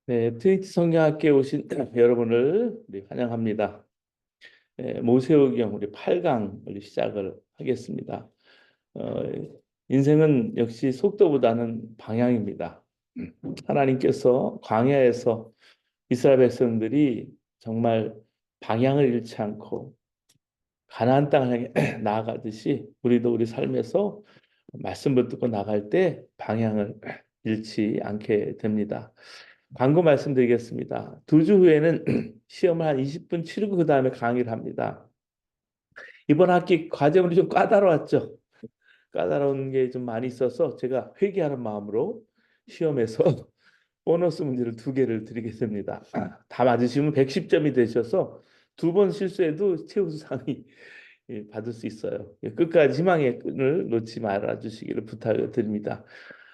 네, 트니티 성경학교에 오신 여러분을 우리 환영합니다. 네, 모세오경 우리 8강 우리 시작을 하겠습니다. 어, 인생은 역시 속도보다는 방향입니다. 하나님께서 광야에서 이스라엘 백성들이 정말 방향을 잃지 않고 가나안 땅을 향해 나아가듯이 우리도 우리 삶에서 말씀 붙들고 나갈 때 방향을 잃지 않게 됩니다. 광고 말씀드리겠습니다. 2주 후에는 시험을 한 20분 치르고 그 다음에 강의를 합니다. 이번 학기 과제물이 좀 까다로웠죠. 까다로운 게 좀 많이 있어서 제가 회개하는 마음으로 시험에서 보너스 문제를 2개를 드리겠습니다. 다 맞으시면 110점이 되셔서 2번 실수해도 최우수상이 받을 수 있어요. 끝까지 희망의 끈을 놓지 말아 주시기를 부탁을 드립니다.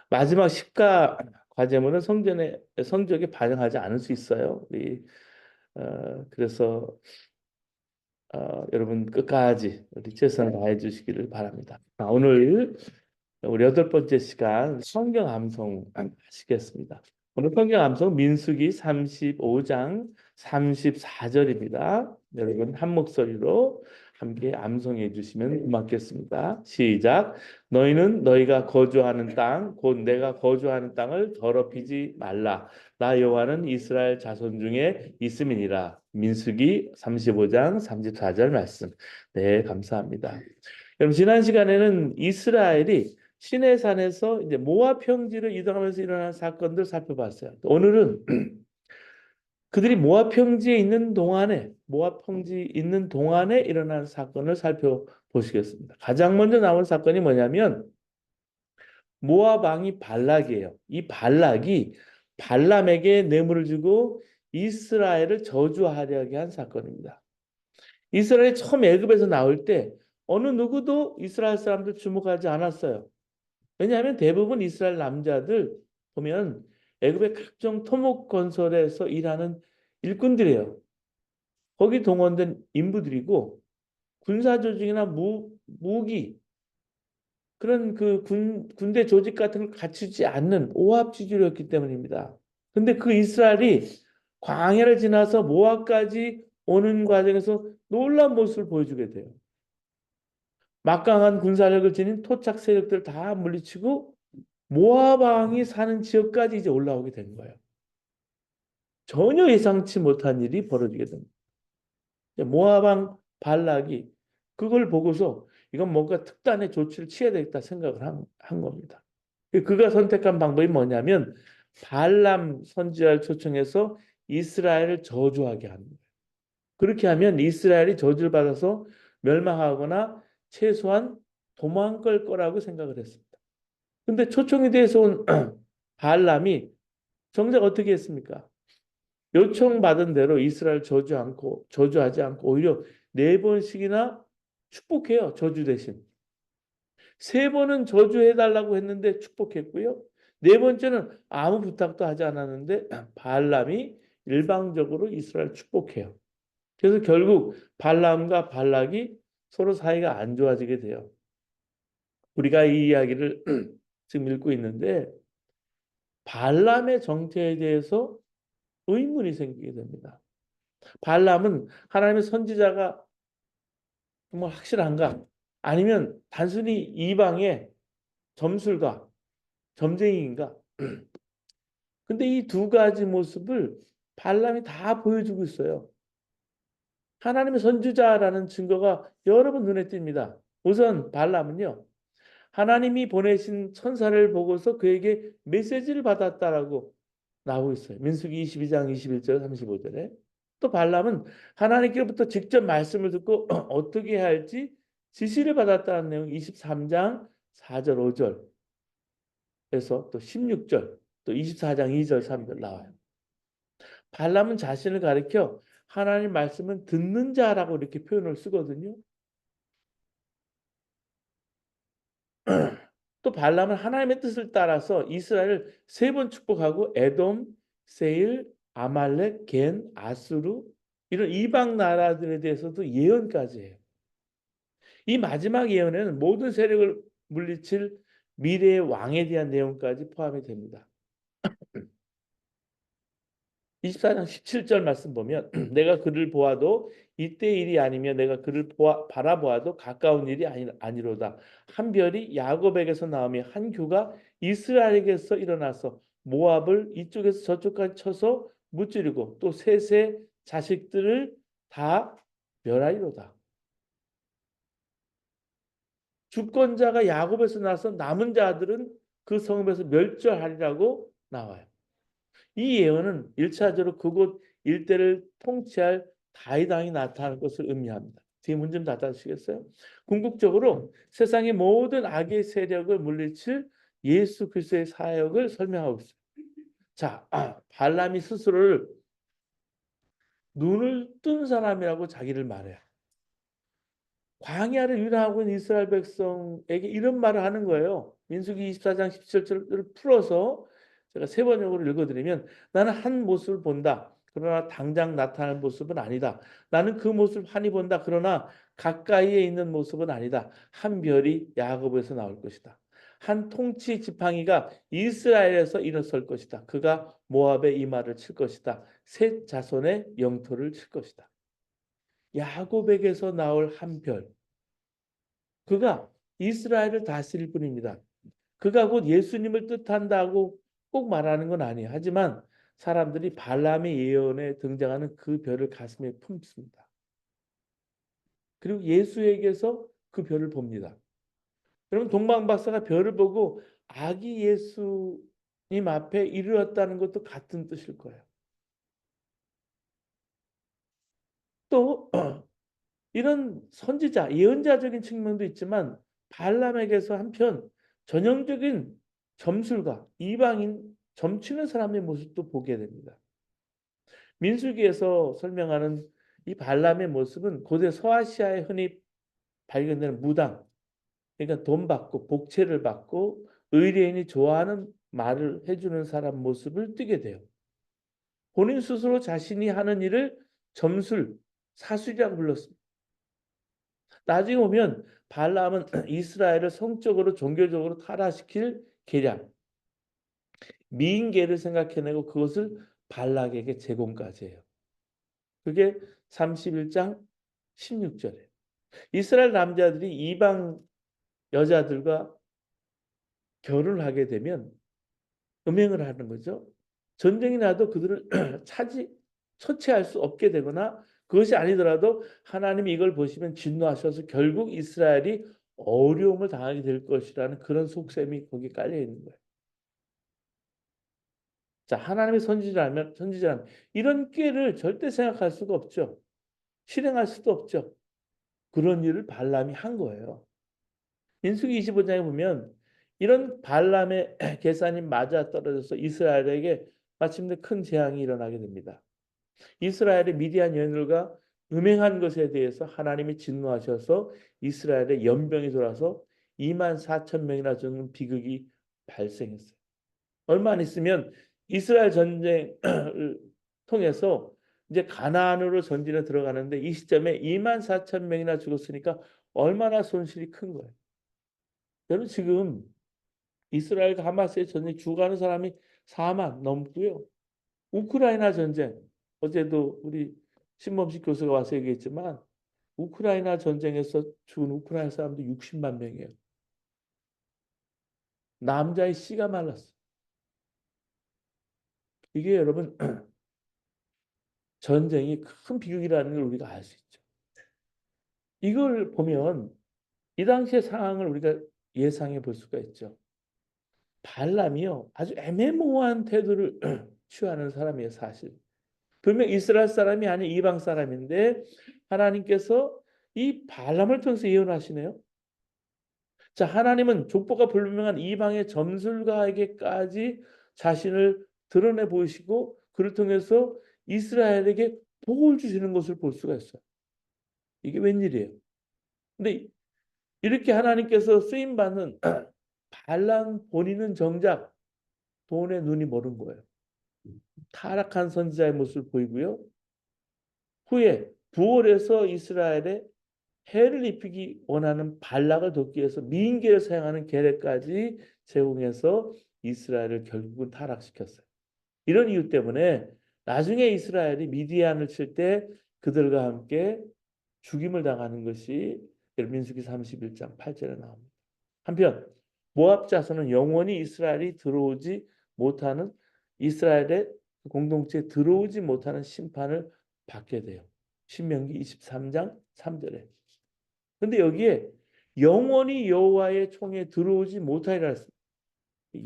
마지막 10가 과제물은 성적에 반영하지 않을 수 있어요. 그래서 여러분 끝까지 우리 최선을 다해 주시기를 바랍니다. 오늘 우리 8번째 시간 성경 암송 하시겠습니다. 오늘 성경 암송 민수기 35장 34절입니다. 여러분 한 목소리로 함께 암송해 주시면 고맙겠습니다. 시작. 너희는 너희가 거주하는 땅, 곧 내가 거주하는 땅을 더럽히지 말라. 나 여호와는 이스라엘 자손 중에 있음이니라. 민수기 35장 34절 말씀. 네, 감사합니다. 그럼 지난 시간에는 이스라엘이 시내산에서 이제 모압 평지를 이동하면서 일어난 사건들 살펴봤어요. 오늘은 그들이 모압 평지에 있는 동안에 일어난 사건을 살펴보시겠습니다. 가장 먼저 나온 사건이 뭐냐면 모압 왕이 발락이에요. 이 발락이 발람에게 뇌물을 주고 이스라엘을 저주하려게 한 사건입니다. 이스라엘이 처음 애굽에서 나올 때 어느 누구도 이스라엘 사람들 주목하지 않았어요. 왜냐하면 대부분 이스라엘 남자들 보면 애굽의 각종 토목 건설에서 일하는 일꾼들이에요. 거기 동원된 인부들이고 군사 조직이나 무기 그런 그 군대 조직 같은 걸 갖추지 않는 오합지졸이었기 때문입니다. 근데 그 이스라엘이 광야를 지나서 모압까지 오는 과정에서 놀라운 모습을 보여주게 돼요. 막강한 군사력을 지닌 토착 세력들 다 물리치고 모압 왕이 사는 지역까지 이제 올라오게 된 거예요. 전혀 예상치 못한 일이 벌어지게 됩니다. 모압 왕 발락이 그걸 보고서 이건 뭔가 특단의 조치를 취해야 되겠다 생각을 한 겁니다. 그가 선택한 방법이 뭐냐면 발람 선지자를 초청해서 이스라엘을 저주하게 하는 거예요. 그렇게 하면 이스라엘이 저주를 받아서 멸망하거나 최소한 도망갈 거라고 생각을 했습니다. 근데 초청에 대해서 온 발람이 정작 어떻게 했습니까? 요청받은 대로 이스라엘 저주하지 않고 오히려 4번씩이나 축복해요. 저주 대신. 3번은 저주해달라고 했는데 축복했고요. 4번째는 아무 부탁도 하지 않았는데 발람이 일방적으로 이스라엘 축복해요. 그래서 결국 발람과 발락이 서로 사이가 안 좋아지게 돼요. 우리가 이 이야기를 지금 읽고 있는데 발람의 정체에 대해서 의문이 생기게 됩니다. 발람은 하나님의 선지자가 정말 확실한가? 아니면 단순히 이방의 점술가, 점쟁이인가? 근데 이 2가지 모습을 발람이 다 보여주고 있어요. 하나님의 선지자라는 증거가 여러 번 눈에 띕니다. 우선 발람은요. 하나님이 보내신 천사를 보고서 그에게 메시지를 받았다라고 나오고 있어요. 민수기 22장 21절 35절에. 또 발람은 하나님께로부터 직접 말씀을 듣고 어떻게 해야 할지 지시를 받았다는 내용 23장 4절 5절에서 또 16절 또 24장 2절 3절 나와요. 발람은 자신을 가리켜 하나님 말씀은 듣는 자라고 이렇게 표현을 쓰거든요. 또 발람은 하나님의 뜻을 따라서 이스라엘을 3번 축복하고 에돔, 세일, 아말렉, 겐, 아수르 이런 이방 나라들에 대해서도 예언까지 해요. 이 마지막 예언에는 모든 세력을 물리칠 미래의 왕에 대한 내용까지 포함이 됩니다. 24장 17절 말씀 보면 내가 그를 보아도 이때 일이 아니며 내가 그를 바라보아도 가까운 일이 아니로다. 한 별이 야곱에게서 나오며 한 규가 이스라엘에게서 일어나서 모압을 이쪽에서 저쪽까지 쳐서 무찌르고 또 셋의 자식들을 다 멸하리로다. 주권자가 야곱에서 나서 남은 자들은 그 성읍에서 멸절하리라고 나와요. 이 예언은 1차적으로 그곳 일대를 통치할 다윗 왕이 나타날 것을 의미합니다. 뒤에 문제 좀 닫아주시겠어요? 궁극적으로 세상의 모든 악의 세력을 물리칠 예수 그리스도의 사역을 설명하고 있어요. 자, 발람이 스스로를 눈을 뜬 사람이라고 자기를 말해요. 광야를 유랑하고 있는 이스라엘 백성에게 이런 말을 하는 거예요. 민수기 24장 17절을 풀어서 제가 세 번역으로 읽어드리면 나는 한 모습을 본다. 그러나 당장 나타날 모습은 아니다. 나는 그 모습을 환히 본다. 그러나 가까이에 있는 모습은 아니다. 한 별이 야곱에서 나올 것이다. 한 통치 지팡이가 이스라엘에서 일어설 것이다. 그가 모압의 이마를 칠 것이다. 셋 자손의 영토를 칠 것이다. 야곱에게서 나올 한 별. 그가 이스라엘을 다스릴 뿐입니다. 그가 곧 예수님을 뜻한다고 꼭 말하는 건 아니에요. 하지만 사람들이 발람의 예언에 등장하는 그 별을 가슴에 품습니다. 그리고 예수에게서 그 별을 봅니다. 여러분 동방 박사가 별을 보고 아기 예수님 앞에 이르렀다는 것도 같은 뜻일 거예요. 또 이런 선지자, 예언자적인 측면도 있지만 발람에게서 한편 전형적인 점술가, 이방인, 점치는 사람의 모습도 보게 됩니다. 민수기에서 설명하는 이 발람의 모습은 고대 서아시아에 흔히 발견되는 무당, 그러니까 돈 받고 복채를 받고 의뢰인이 좋아하는 말을 해주는 사람 모습을 띠게 돼요. 본인 스스로 자신이 하는 일을 점술, 사술이라고 불렀습니다. 나중에 보면 발람은 이스라엘을 성적으로 종교적으로 타락시킬 계략, 미인계를 생각해내고 그것을 발락에게 제공까지 해요. 그게 31장 16절에 이스라엘 남자들이 이방 여자들과 결혼을 하게 되면 음행을 하는 거죠. 전쟁이 나도 그들을 처치할 수 없게 되거나 그것이 아니더라도 하나님이 이걸 보시면 진노하셔서 결국 이스라엘이 어려움을 당하게 될 것이라는 그런 속셈이 거기 깔려 있는 거예요. 자, 하나님의 선지자라면 이런 꾀를 절대 생각할 수가 없죠. 실행할 수도 없죠. 그런 일을 발람이 한 거예요. 민수기 25장에 보면 이런 발람의 계산이 맞아 떨어져서 이스라엘에게 마침내 큰 재앙이 일어나게 됩니다. 이스라엘의 미디안 여인들과 음행한 것에 대해서 하나님이 진노하셔서 이스라엘의 연병이 돌아서 2만 4천 명이나 죽는 비극이 발생했어요. 얼마 안 있으면 이스라엘 전쟁을 통해서 이제 가나안으로 전진에 들어가는데 이 시점에 2만 4천 명이나 죽었으니까 얼마나 손실이 큰 거예요. 여러분 지금 이스라엘과 하마스의 전쟁 죽어가는 사람이 4만 넘고요. 우크라이나 전쟁 어제도 우리 신범식 교수가 와서 얘기했지만 우크라이나 전쟁에서 죽은 우크라이나 사람도 60만 명이에요. 남자의 씨가 말랐어. 이게 여러분 전쟁이 큰 비극이라는 걸 우리가 알 수 있죠. 이걸 보면 이 당시의 상황을 우리가 예상해 볼 수가 있죠. 발람이요 아주 애매모호한 태도를 취하는 사람이에요. 사실. 분명 이스라엘 사람이 아닌 이방 사람인데 하나님께서 이 발람을 통해서 예언하시네요. 자, 하나님은 족보가 불분명한 이방의 점술가에게까지 자신을 드러내 보이시고 그를 통해서 이스라엘에게 복을 주시는 것을 볼 수가 있어요. 이게 웬일이에요? 근데 이렇게 하나님께서 쓰임 받는 발람 본인은 정작 돈에 눈이 멀은 거예요. 타락한 선지자의 모습을 보이고요. 후에 부월에서 이스라엘에 해를 입히기 원하는 발락을 돕기 위해서 미인계를 사용하는 계략까지 제공해서 이스라엘을 결국은 타락시켰어요. 이런 이유 때문에 나중에 이스라엘이 미디안을 칠 때 그들과 함께 죽임을 당하는 것이 민수기 31장 8절에 나옵니다. 한편 모압 자손은 영원히 이스라엘이 들어오지 못하는 이스라엘의 공동체에 들어오지 못하는 심판을 받게 돼요. 신명기 23장 3절에. 근데 여기에 영원히 여호와의 총에 들어오지 못하리라 했습니다.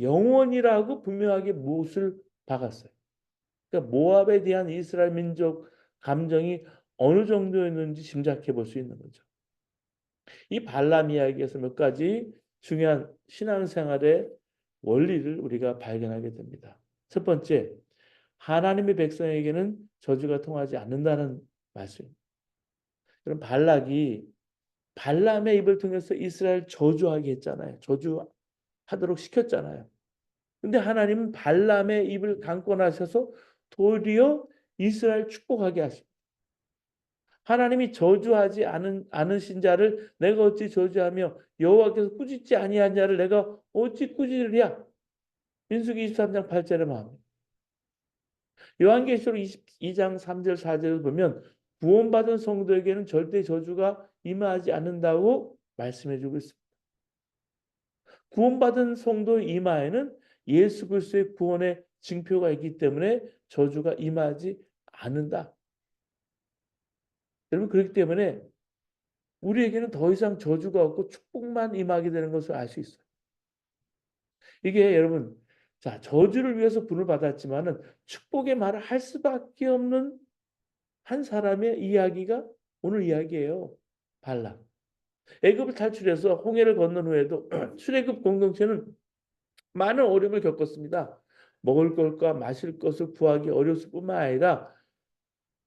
영원이라고 분명하게 못을 박았어요. 그러니까 모압에 대한 이스라엘 민족 감정이 어느 정도였는지 짐작해 볼 수 있는 거죠. 이 발람 이야기에서 몇 가지 중요한 신앙생활의 원리를 우리가 발견하게 됩니다. 첫 번째, 하나님의 백성에게는 저주가 통하지 않는다는 말씀입니다. 그럼 발락이 발람의 입을 통해서 이스라엘 저주하게 했잖아요. 저주하도록 시켰잖아요. 근데 하나님은 발람의 입을 감고 나셔서 도리어 이스라엘 축복하게 하십니다. 하나님이 저주하지 않으신 자를 내가 어찌 저주하며 여호와께서 꾸짖지 아니한 자를 내가 어찌 꾸짖으랴. 민수기 23장 8절의 마음. 요한계시록 22장 3절 4절을 보면 구원받은 성도에게는 절대 저주가 임하지 않는다고 말씀해 주고 있습니다. 구원받은 성도 이마에는 예수 그리스도의 구원의 징표가 있기 때문에 저주가 임하지 않는다. 여러분 그렇기 때문에 우리에게는 더 이상 저주가 없고 축복만 임하게 되는 것을 알 수 있어요. 이게 여러분 자 저주를 위해서 분을 받았지만은 축복의 말을 할 수밖에 없는 한 사람의 이야기가 오늘 이야기예요. 발람. 애굽을 탈출해서 홍해를 건넌 후에도 출애굽 공동체는 많은 어려움을 겪었습니다. 먹을 것과 마실 것을 구하기 어려웠을 뿐만 아니라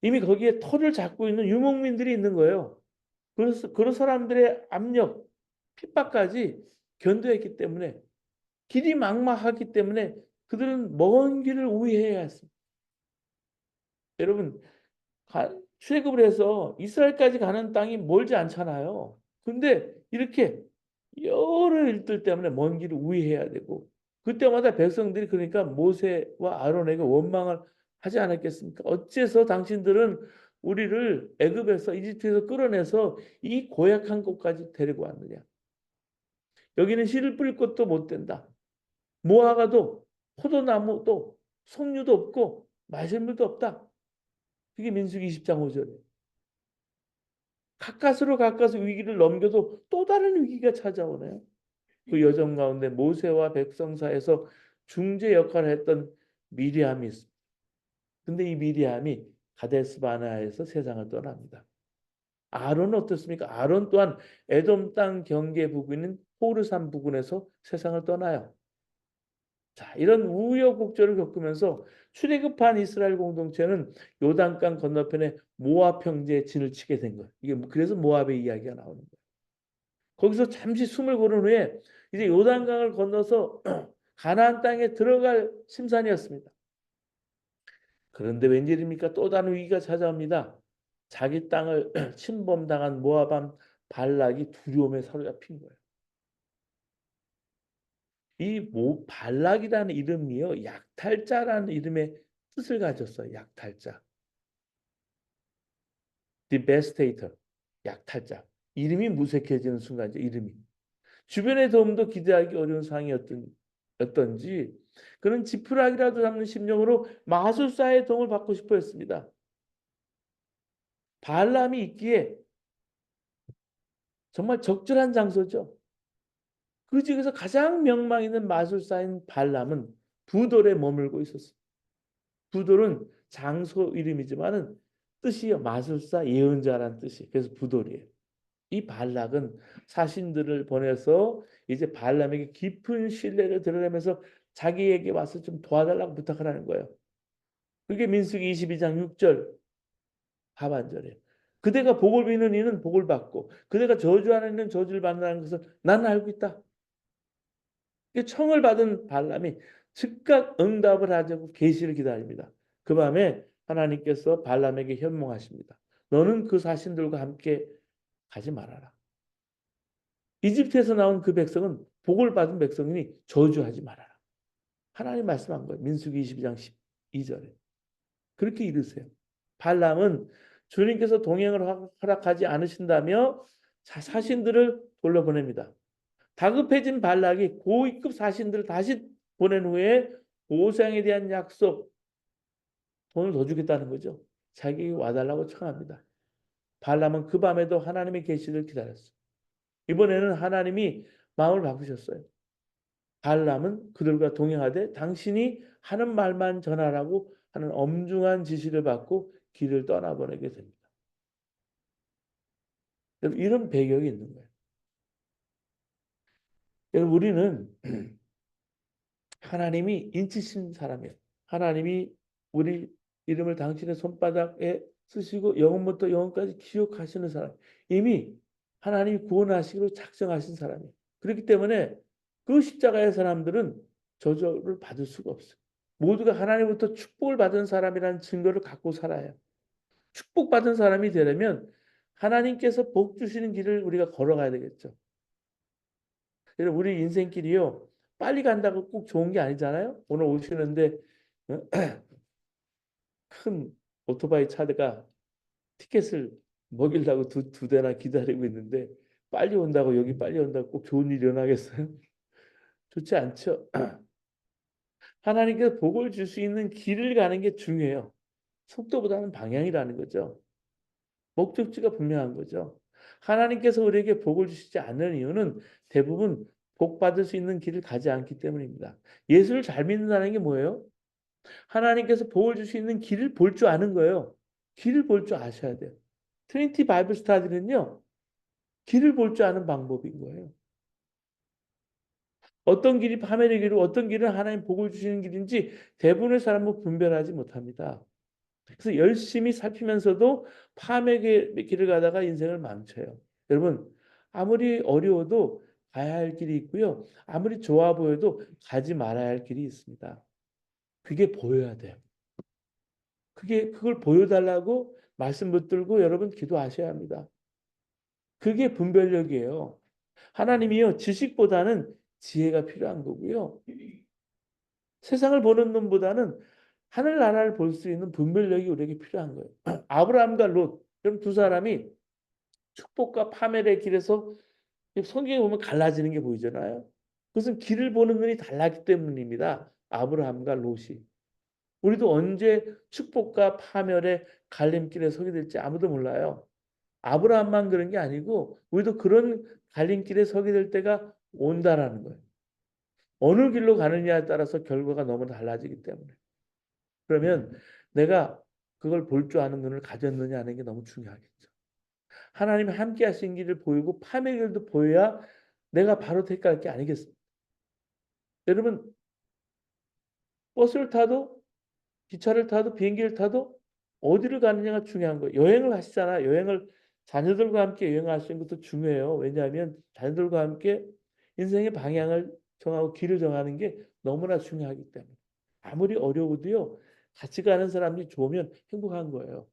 이미 거기에 터를 잡고 있는 유목민들이 있는 거예요. 그래서 그런 사람들의 압력, 핍박까지 견뎌했기 때문에 길이 막막하기 때문에 그들은 먼 길을 우회해야 했습니다. 여러분 출애굽을 해서 이스라엘까지 가는 땅이 멀지 않잖아요. 근데 이렇게 여러 일들 때문에 먼 길을 우회해야 되고 그때마다 백성들이 그러니까 모세와 아론에게 원망을 하지 않았겠습니까? 어째서 당신들은 우리를 애굽에서 이집트에서 끌어내서 이 고약한 곳까지 데리고 왔느냐? 여기는 씨를 뿌릴 것도 못 된다. 모아가도 포도나무도 석류도 없고 마실 물도 없다. 그게 민수기 20장 5절이에요. 가까스로 가까스 위기를 넘겨도 또 다른 위기가 찾아오네요. 그 여정 가운데 모세와 백성 사이에서 중재 역할을 했던 미리암이 있습니다. 근데 이 미리암이 가데스 바네아에서 세상을 떠납니다. 아론은 어떻습니까? 아론 또한 에돔 땅 경계 부근인 호르산 부근에서 세상을 떠나요. 자, 이런 우여곡절을 겪으면서 출애굽한 이스라엘 공동체는 요단강 건너편에 모압 형제의 진을 치게 된 거예요. 이게 그래서 모압의 이야기가 나오는 거예요. 거기서 잠시 숨을 고른 후에 이제 요단강을 건너서 가나안 땅에 들어갈 심산이었습니다. 그런데 웬일입니까? 또 다른 위기가 찾아옵니다. 자기 땅을 침범당한 모압한 발락이 두려움에 사로잡힌 거예요. 이 발락이라는 이름이요. 약탈자라는 이름의 뜻을 가졌어요. 약탈자. devastator. 약탈자. 이름이 무색해지는 순간이죠. 이름이. 주변의 도움도 기대하기 어려운 상황이었던지 그는 지푸라기라도 잡는 심령으로 마술사의 도움을 받고 싶어 했습니다. 발람이 있기에 정말 적절한 장소죠. 그 중에서 가장 명망 있는 마술사인 발람은 부돌에 머물고 있었습니다. 부돌은 장소 이름이지만은 뜻이 마술사 예언자라는 뜻이 그래서 부돌이에요. 이 발락은 사신들을 보내서 이제 발람에게 깊은 신뢰를 드러내면서 자기에게 와서 좀 도와달라고 부탁을 하는 거예요. 그게 민수기 22장 6절 하반절이에요. 그대가 복을 비는 이는 복을 받고 그대가 저주하는 이는 저주를 받는다는 것을 나는 알고 있다. 청을 받은 발람이 즉각 응답을 하자고 계시를 기다립니다. 그 밤에 하나님께서 발람에게 현몽하십니다. 너는 그 사신들과 함께 가지 말아라. 이집트에서 나온 그 백성은 복을 받은 백성이니 저주하지 말아라. 하나님 말씀한 거예요. 민수기 22장 12절에. 그렇게 이르세요. 발람은 주님께서 동행을 허락하지 않으신다며 사신들을 돌려보냅니다. 다급해진 발락이 고위급 사신들을 다시 보낸 후에 보상에 대한 약속, 돈을 더 주겠다는 거죠. 자기에게 와달라고 청합니다. 발람은 그 밤에도 하나님의 계시를 기다렸어요. 이번에는 하나님이 마음을 바꾸셨어요. 발람은 그들과 동행하되 당신이 하는 말만 전하라고 하는 엄중한 지시를 받고 길을 떠나보내게 됩니다. 여러분, 이런 배경이 있는 거예요. 여러분, 우리는 하나님이 인치신 사람이에요. 하나님이 우리 이름을 당신의 손바닥에 쓰시고 영원부터 영원까지 기억하시는 사람. 이미 하나님이 구원하시기로 작정하신 사람이에요. 그렇기 때문에 그 십자가의 사람들은 저주를 받을 수가 없어요. 모두가 하나님부터 축복을 받은 사람이라는 증거를 갖고 살아요. 축복받은 사람이 되려면 하나님께서 복 주시는 길을 우리가 걸어가야 되겠죠. 여러분, 우리 인생길이요, 빨리 간다고 꼭 좋은 게 아니잖아요. 오늘 오시는데 큰 오토바이 차가 티켓을 먹이려고 두 대나 기다리고 있는데 빨리 온다고, 여기 빨리 온다고 꼭 좋은 일이 일어나겠어요? 좋지 않죠. 하나님께서 복을 줄 수 있는 길을 가는 게 중요해요. 속도보다는 방향이라는 거죠. 목적지가 분명한 거죠. 하나님께서 우리에게 복을 주시지 않는 이유는 대부분 복 받을 수 있는 길을 가지 않기 때문입니다. 예수를 잘 믿는다는 게 뭐예요? 하나님께서 복을 줄 수 있는 길을 볼 줄 아는 거예요. 길을 볼 줄 아셔야 돼요. 트리니티 바이블 스타디는요, 길을 볼 줄 아는 방법인 거예요. 어떤 길이 파멸의 길이고 어떤 길은 하나님 복을 주시는 길인지 대부분의 사람은 분별하지 못합니다. 그래서 열심히 살피면서도 파멸의 길을 가다가 인생을 망쳐요. 여러분, 아무리 어려워도 가야 할 길이 있고요. 아무리 좋아 보여도 가지 말아야 할 길이 있습니다. 그게 보여야 돼요. 그걸 보여달라고 말씀 붙들고 여러분 기도하셔야 합니다. 그게 분별력이에요. 하나님이요, 지식보다는 지혜가 필요한 거고요. 세상을 보는 눈보다는 하늘나라를 볼 수 있는 분별력이 우리에게 필요한 거예요. 아브라함과 롯, 그럼 두 사람이 축복과 파멸의 길에서 성경에 보면 갈라지는 게 보이잖아요. 그것은 길을 보는 눈이 달랐기 때문입니다. 아브라함과 롯이. 우리도 언제 축복과 파멸의 갈림길에 서게 될지 아무도 몰라요. 아브라함만 그런 게 아니고 우리도 그런 갈림길에 서게 될 때가 온다라는 거예요. 어느 길로 가느냐에 따라서 결과가 너무 달라지기 때문에. 그러면 내가 그걸 볼 줄 아는 눈을 가졌느냐 하는 게 너무 중요하겠죠. 하나님이 함께 하신 길을 보이고 파멸의 길도 보여야 내가 바로 택할 게 아니겠습니까? 여러분, 버스를 타도 기차를 타도 비행기를 타도 어디를 가느냐가 중요한 거예요. 여행을 하시잖아요. 여행을 자녀들과 함께 여행하시는 것도 중요해요. 왜냐하면 자녀들과 함께 인생의 방향을 정하고 길을 정하는 게 너무나 중요하기 때문에. 아무리 어려워도요, 같이 가는 사람이 좋으면 행복한 거예요.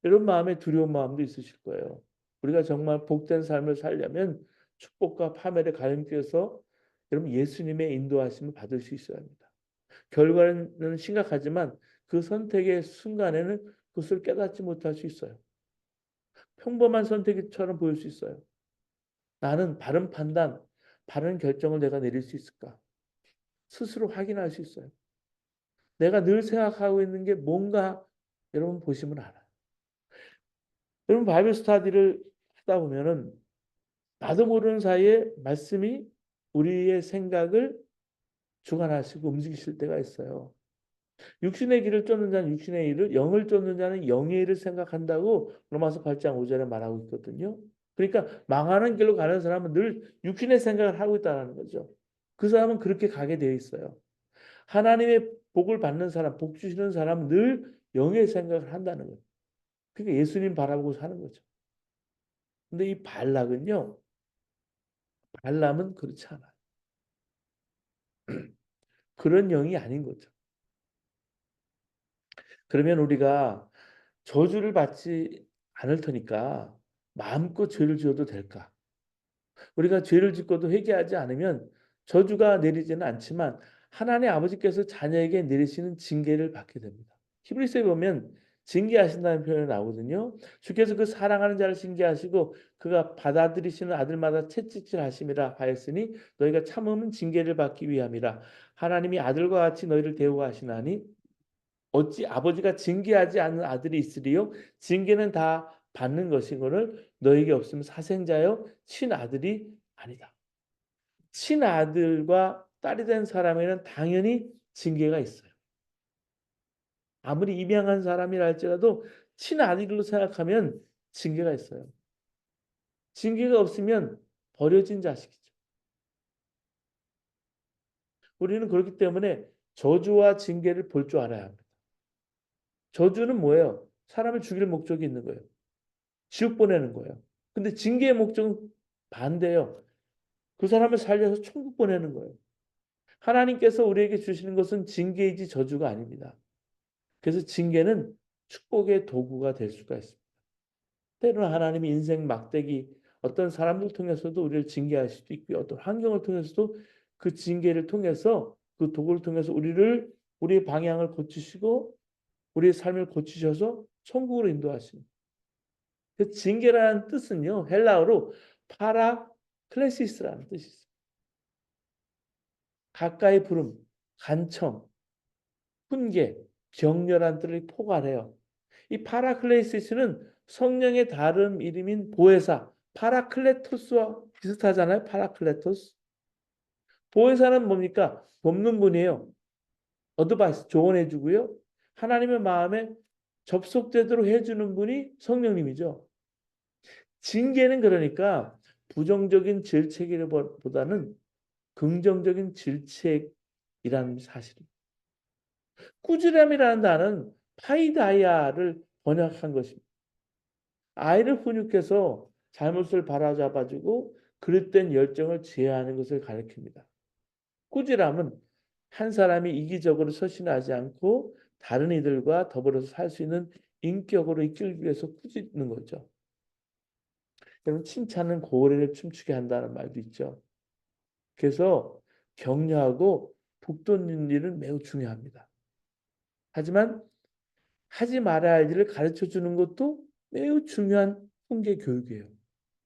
이런 마음에 두려운 마음도 있으실 거예요. 우리가 정말 복된 삶을 살려면 축복과 파멸의 갈림길에서 여러분 예수님의 인도하심을 받을 수 있어야 합니다. 결과는 심각하지만 그 선택의 순간에는 그것을 깨닫지 못할 수 있어요. 평범한 선택처럼 보일 수 있어요. 나는 바른 판단, 바른 결정을 내가 내릴 수 있을까? 스스로 확인할 수 있어요. 내가 늘 생각하고 있는 게 뭔가 여러분 보시면 알아요. 여러분 바이블 스터디를 하다 보면은 나도 모르는 사이에 말씀이 우리의 생각을 주관하시고 움직이실 때가 있어요. 육신의 길을 쫓는 자는 육신의 일을, 영을 쫓는 자는 영의 일을 생각한다고 로마서 8장 5절에 말하고 있거든요. 그러니까 망하는 길로 가는 사람은 늘 육신의 생각을 하고 있다는 거죠. 그 사람은 그렇게 가게 되어 있어요. 하나님의 복을 받는 사람, 복 주시는 사람은 늘 영의 생각을 한다는 거예요. 그러니까 예수님 바라보고 사는 거죠. 근데 이 발락은요, 발람은 그렇지 않아요. 그런 영이 아닌 거죠. 그러면 우리가 저주를 받지 않을 테니까 마음껏 죄를 지어도 될까? 우리가 죄를 짓고도 회개하지 않으면 저주가 내리지는 않지만 하나님 아버지께서 자녀에게 내리시는 징계를 받게 됩니다. 히브리서에 보면 징계하신다는 표현이 나오거든요. 주께서 그 사랑하는 자를 징계하시고 그가 받아들이시는 아들마다 채찍질하심이라 하였으니 너희가 참으면 징계를 받기 위함이라. 하나님이 아들과 같이 너희를 대우하시나니 어찌 아버지가 징계하지 않는 아들이 있으리요? 징계는 다 받는 것이거늘 너에게 없으면 사생자요 친아들이 아니다. 친아들과 딸이 된 사람에는 당연히 징계가 있어요. 아무리 입양한 사람이라 할지라도 친아들로 생각하면 징계가 있어요. 징계가 없으면 버려진 자식이죠. 우리는 그렇기 때문에 저주와 징계를 볼 줄 알아야 합니다. 저주는 뭐예요? 사람을 죽일 목적이 있는 거예요. 지옥 보내는 거예요. 근데 징계의 목적은 반대예요. 그 사람을 살려서 천국 보내는 거예요. 하나님께서 우리에게 주시는 것은 징계이지 저주가 아닙니다. 그래서 징계는 축복의 도구가 될 수가 있습니다. 때로는 하나님이 인생 막대기 어떤 사람들 통해서도 우리를 징계할 수도 있고요. 어떤 환경을 통해서도 그 징계를 통해서 그 도구를 통해서 우리의 방향을 고치시고 우리의 삶을 고치셔서 천국으로 인도하십니다. 그 징계라는 뜻은요. 헬라어로 파라클레시스라는 뜻이 있어요. 가까이 부름, 간청, 훈계, 격려란 뜻을 포괄해요. 이 파라클레시스는 성령의 다른 이름인 보혜사, 파라클레토스와 비슷하잖아요. 파라클레토스. 보혜사는 뭡니까? 돕는 분이에요. 어드바이스, 조언해 주고요. 하나님의 마음에 접속되도록 해주는 분이 성령님이죠. 징계는 그러니까 부정적인 질책보다는 긍정적인 질책이라는 사실입니다. 꾸지람이라는 단어는 파이다이아를 번역한 것입니다. 아이를 훈육해서 잘못을 바로잡아주고 그릇된 열정을 제어하는 것을 가리킵니다. 꾸지람은 한 사람이 이기적으로 서신하지 않고 다른 이들과 더불어서 살 수 있는 인격으로 이끌기 위해서 꾸짖는 거죠. 여러분 칭찬은 고래를 춤추게 한다는 말도 있죠. 그래서 격려하고 북돋는 일은 매우 중요합니다. 하지만 하지 말아야 할 일을 가르쳐 주는 것도 매우 중요한 훈계 교육이에요.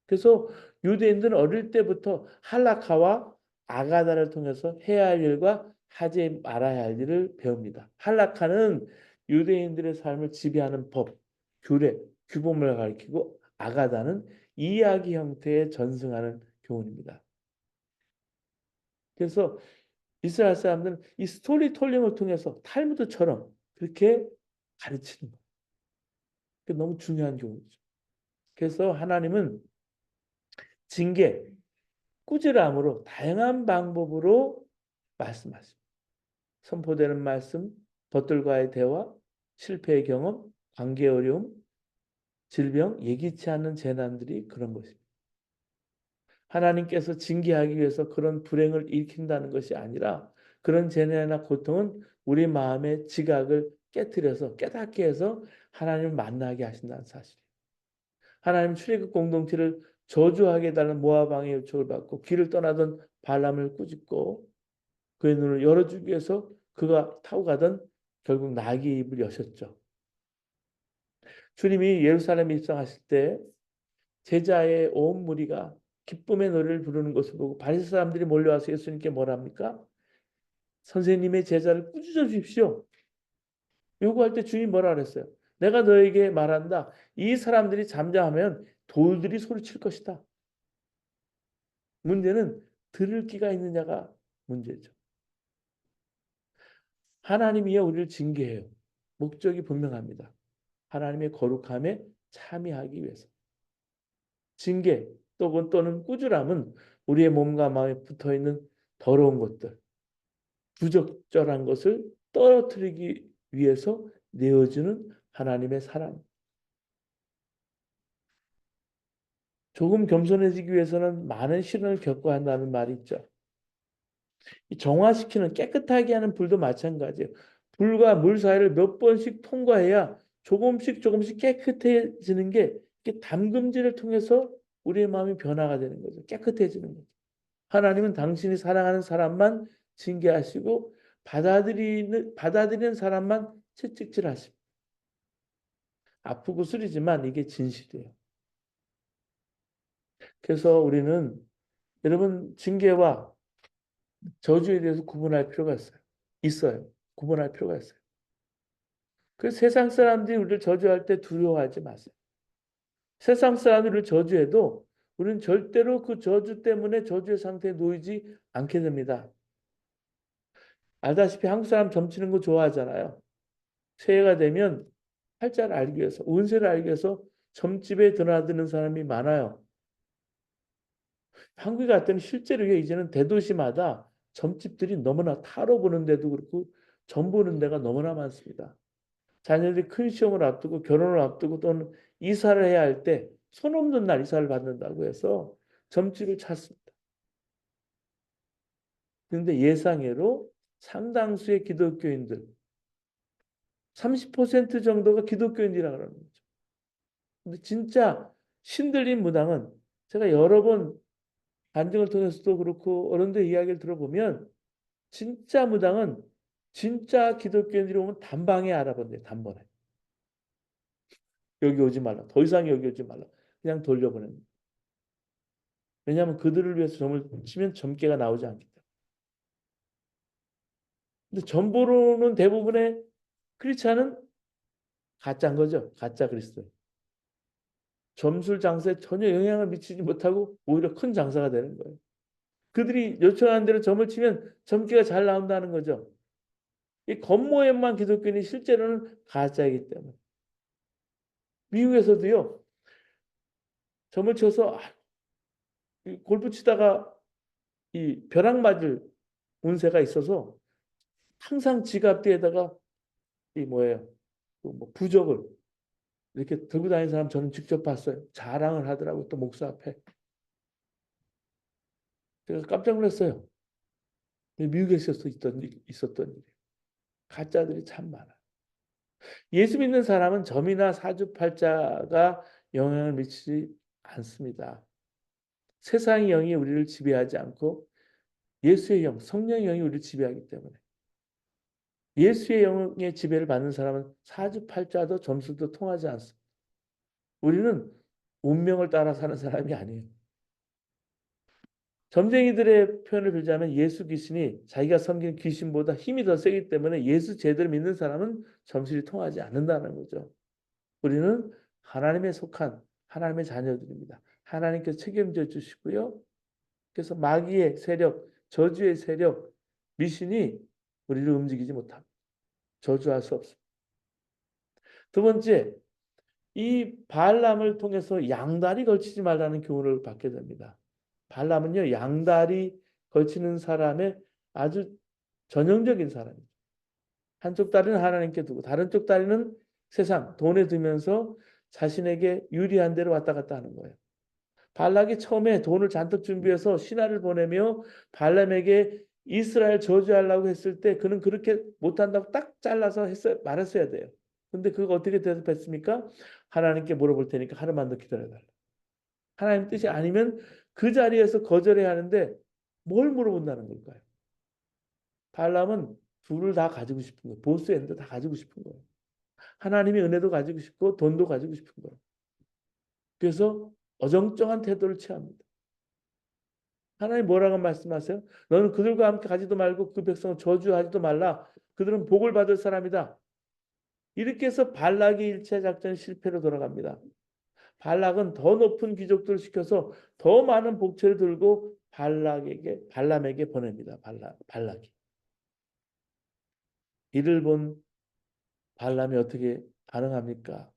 그래서 유대인들은 어릴 때부터 할라카와 아가다를 통해서 해야 할 일과 하지 말아야 할 일을 배웁니다. 할라카는 유대인들의 삶을 지배하는 법, 규례, 규범을 가리키고 아가다는 이야기 형태의 전승하는 교훈입니다. 그래서 이스라엘 사람들은 이 스토리텔링을 통해서 탈무드처럼 그렇게 가르치는 거예요. 그게 너무 중요한 교훈이죠. 그래서 하나님은 징계, 꾸지람으로 다양한 방법으로 말씀하십니다. 선포되는 말씀, 벗들과의 대화, 실패의 경험, 관계 어려움, 질병, 예기치 않는 재난들이 그런 것입니다. 하나님께서 징계하기 위해서 그런 불행을 일으킨다는 것이 아니라 그런 재난이나 고통은 우리 마음의 지각을 깨뜨려서 깨닫게 해서 하나님을 만나게 하신다는 사실이에요. 하나님 출애굽 공동체를 저주하게 해달라는 모압 왕의 요청을 받고 길을 떠나던 발람을 꾸짖고 그의 눈을 열어주기 위해서 그가 타고 가던 결국 나귀의 입을 여셨죠. 주님이 예루살렘에 입성하실 때 제자의 온 무리가 기쁨의 노래를 부르는 것을 보고 바리새 사람들이 몰려와서 예수님께 뭐라 합니까? 선생님의 제자를 꾸짖어 주십시오. 요구할 때 주님 뭐라 그랬어요? 내가 너에게 말한다. 이 사람들이 잠잠하면 돌들이 소리칠 것이다. 문제는 들을 귀가 있느냐가 문제죠. 하나님이여 우리를 징계해요. 목적이 분명합니다. 하나님의 거룩함에 참여하기 위해서. 징계 또는 꾸지람은 우리의 몸과 마음에 붙어있는 더러운 것들, 부적절한 것을 떨어뜨리기 위해서 내어주는 하나님의 사랑. 조금 겸손해지기 위해서는 많은 시련을 겪어야 한다는 말이 있죠. 정화시키는 깨끗하게 하는 불도 마찬가지예요. 불과 물 사이를 몇 번씩 통과해야 조금씩 깨끗해지는 게 이게 담금질을 통해서 우리의 마음이 변화가 되는 거죠. 깨끗해지는 거죠. 하나님은 당신이 사랑하는 사람만 징계하시고 받아들이는 사람만 채찍질하십니다. 아프고 쓰리지만 이게 진실이에요. 그래서 우리는 여러분 징계와 저주에 대해서 구분할 필요가 있어요. 있어요. 구분할 필요가 있어요. 그 세상 사람들이 우리를 저주할 때 두려워하지 마세요. 세상 사람들을 저주해도 우리는 절대로 그 저주 때문에 저주의 상태에 놓이지 않게 됩니다. 알다시피 한국 사람 점치는 거 좋아하잖아요. 새해가 되면 팔자를 알기 위해서, 운세를 알기 위해서 점집에 드나드는 사람이 많아요. 한국에 갔더니 실제로 이제는 대도시마다 점집들이 너무나 타로 보는 데도 그렇고 점 보는 데가 너무나 많습니다. 자녀들이 큰 시험을 앞두고 결혼을 앞두고 또는 이사를 해야 할 때 손 없는 날 이사를 받는다고 해서 점집을 찾습니다. 그런데 예상외로 상당수의 기독교인들 30% 정도가 기독교인이라고 그러는 거죠. 근데 진짜 신들린 무당은 제가 여러 번 간증을 통해서도 그렇고 어른들 이야기를 들어보면 진짜 무당은 진짜 기독교인들이 오면 단방에 알아본대요. 단번에. 여기 오지 말라. 더 이상 여기 오지 말라. 그냥 돌려보냅니다. 왜냐하면 그들을 위해서 점을 치면 점괘가 나오지 않기 때문에. 근데 점보로는 대부분의 크리스찬은 가짜인 거죠. 가짜 그리스도. 점술 장사에 전혀 영향을 미치지 못하고 오히려 큰 장사가 되는 거예요. 그들이 요청하는 대로 점을 치면 점괘가 잘 나온다는 거죠. 이 겉모양만 기독교인이 실제로는 가짜이기 때문에. 미국에서도요. 점을 쳐서 골프 치다가 이 벼락 맞을 운세가 있어서 항상 지갑 뒤에다가 이 뭐예요? 그뭐 부적을 이렇게 들고 다니는 사람 저는 직접 봤어요. 자랑을 하더라고요. 또 목사 앞에. 제가 깜짝 놀랐어요. 미국에서 있었던 일이. 가짜들이 참 많아. 예수 믿는 사람은 점이나 사주팔자가 영향을 미치지 않습니다. 세상의 영이 우리를 지배하지 않고 예수의 영, 성령의 영이 우리를 지배하기 때문에 예수의 영의 지배를 받는 사람은 사주팔자도 점수도 통하지 않습니다. 우리는 운명을 따라 사는 사람이 아니에요. 점쟁이들의 표현을 빌자면 예수 귀신이 자기가 섬기는 귀신보다 힘이 더 세기 때문에 예수 제대로 믿는 사람은 점술이 통하지 않는다는 거죠. 우리는 하나님에 속한 하나님의 자녀들입니다. 하나님께서 책임져 주시고요. 그래서 마귀의 세력, 저주의 세력, 미신이 우리를 움직이지 못합니다. 저주할 수 없습니다. 두 번째, 이 발람을 통해서 양다리 걸치지 말라는 교훈을 받게 됩니다. 발람은요, 양다리 걸치는 사람의 아주 전형적인 사람이죠. 한쪽 다리는 하나님께 두고 다른 쪽 다리는 세상, 돈에 두면서 자신에게 유리한 대로 왔다 갔다 하는 거예요. 발락이 처음에 돈을 잔뜩 준비해서 신하를 보내며 발람에게 이스라엘 저주하려고 했을 때 그는 그렇게 못한다고 딱 잘라서 말했어야 돼요. 근데 그거 어떻게 대답했습니까? 하나님께 물어볼 테니까 하루만 더 기다려달라. 하나님 뜻이 아니면 그 자리에서 거절해야 하는데 뭘 물어본다는 걸까요? 발람은 둘을 다 가지고 싶은 거예요. 보스 앤드 다 가지고 싶은 거예요. 하나님의 은혜도 가지고 싶고 돈도 가지고 싶은 거예요. 그래서 어정쩡한 태도를 취합니다. 하나님 뭐라고 말씀하세요? 너는 그들과 함께 가지도 말고 그 백성을 저주하지도 말라. 그들은 복을 받을 사람이다. 이렇게 해서 발락의 일체 작전 실패로 돌아갑니다. 발락은 더 높은 귀족들을 시켜서 더 많은 복채를 들고 발람에게 보냅니다. 발락이. 이를 본 발람이 어떻게 반응합니까?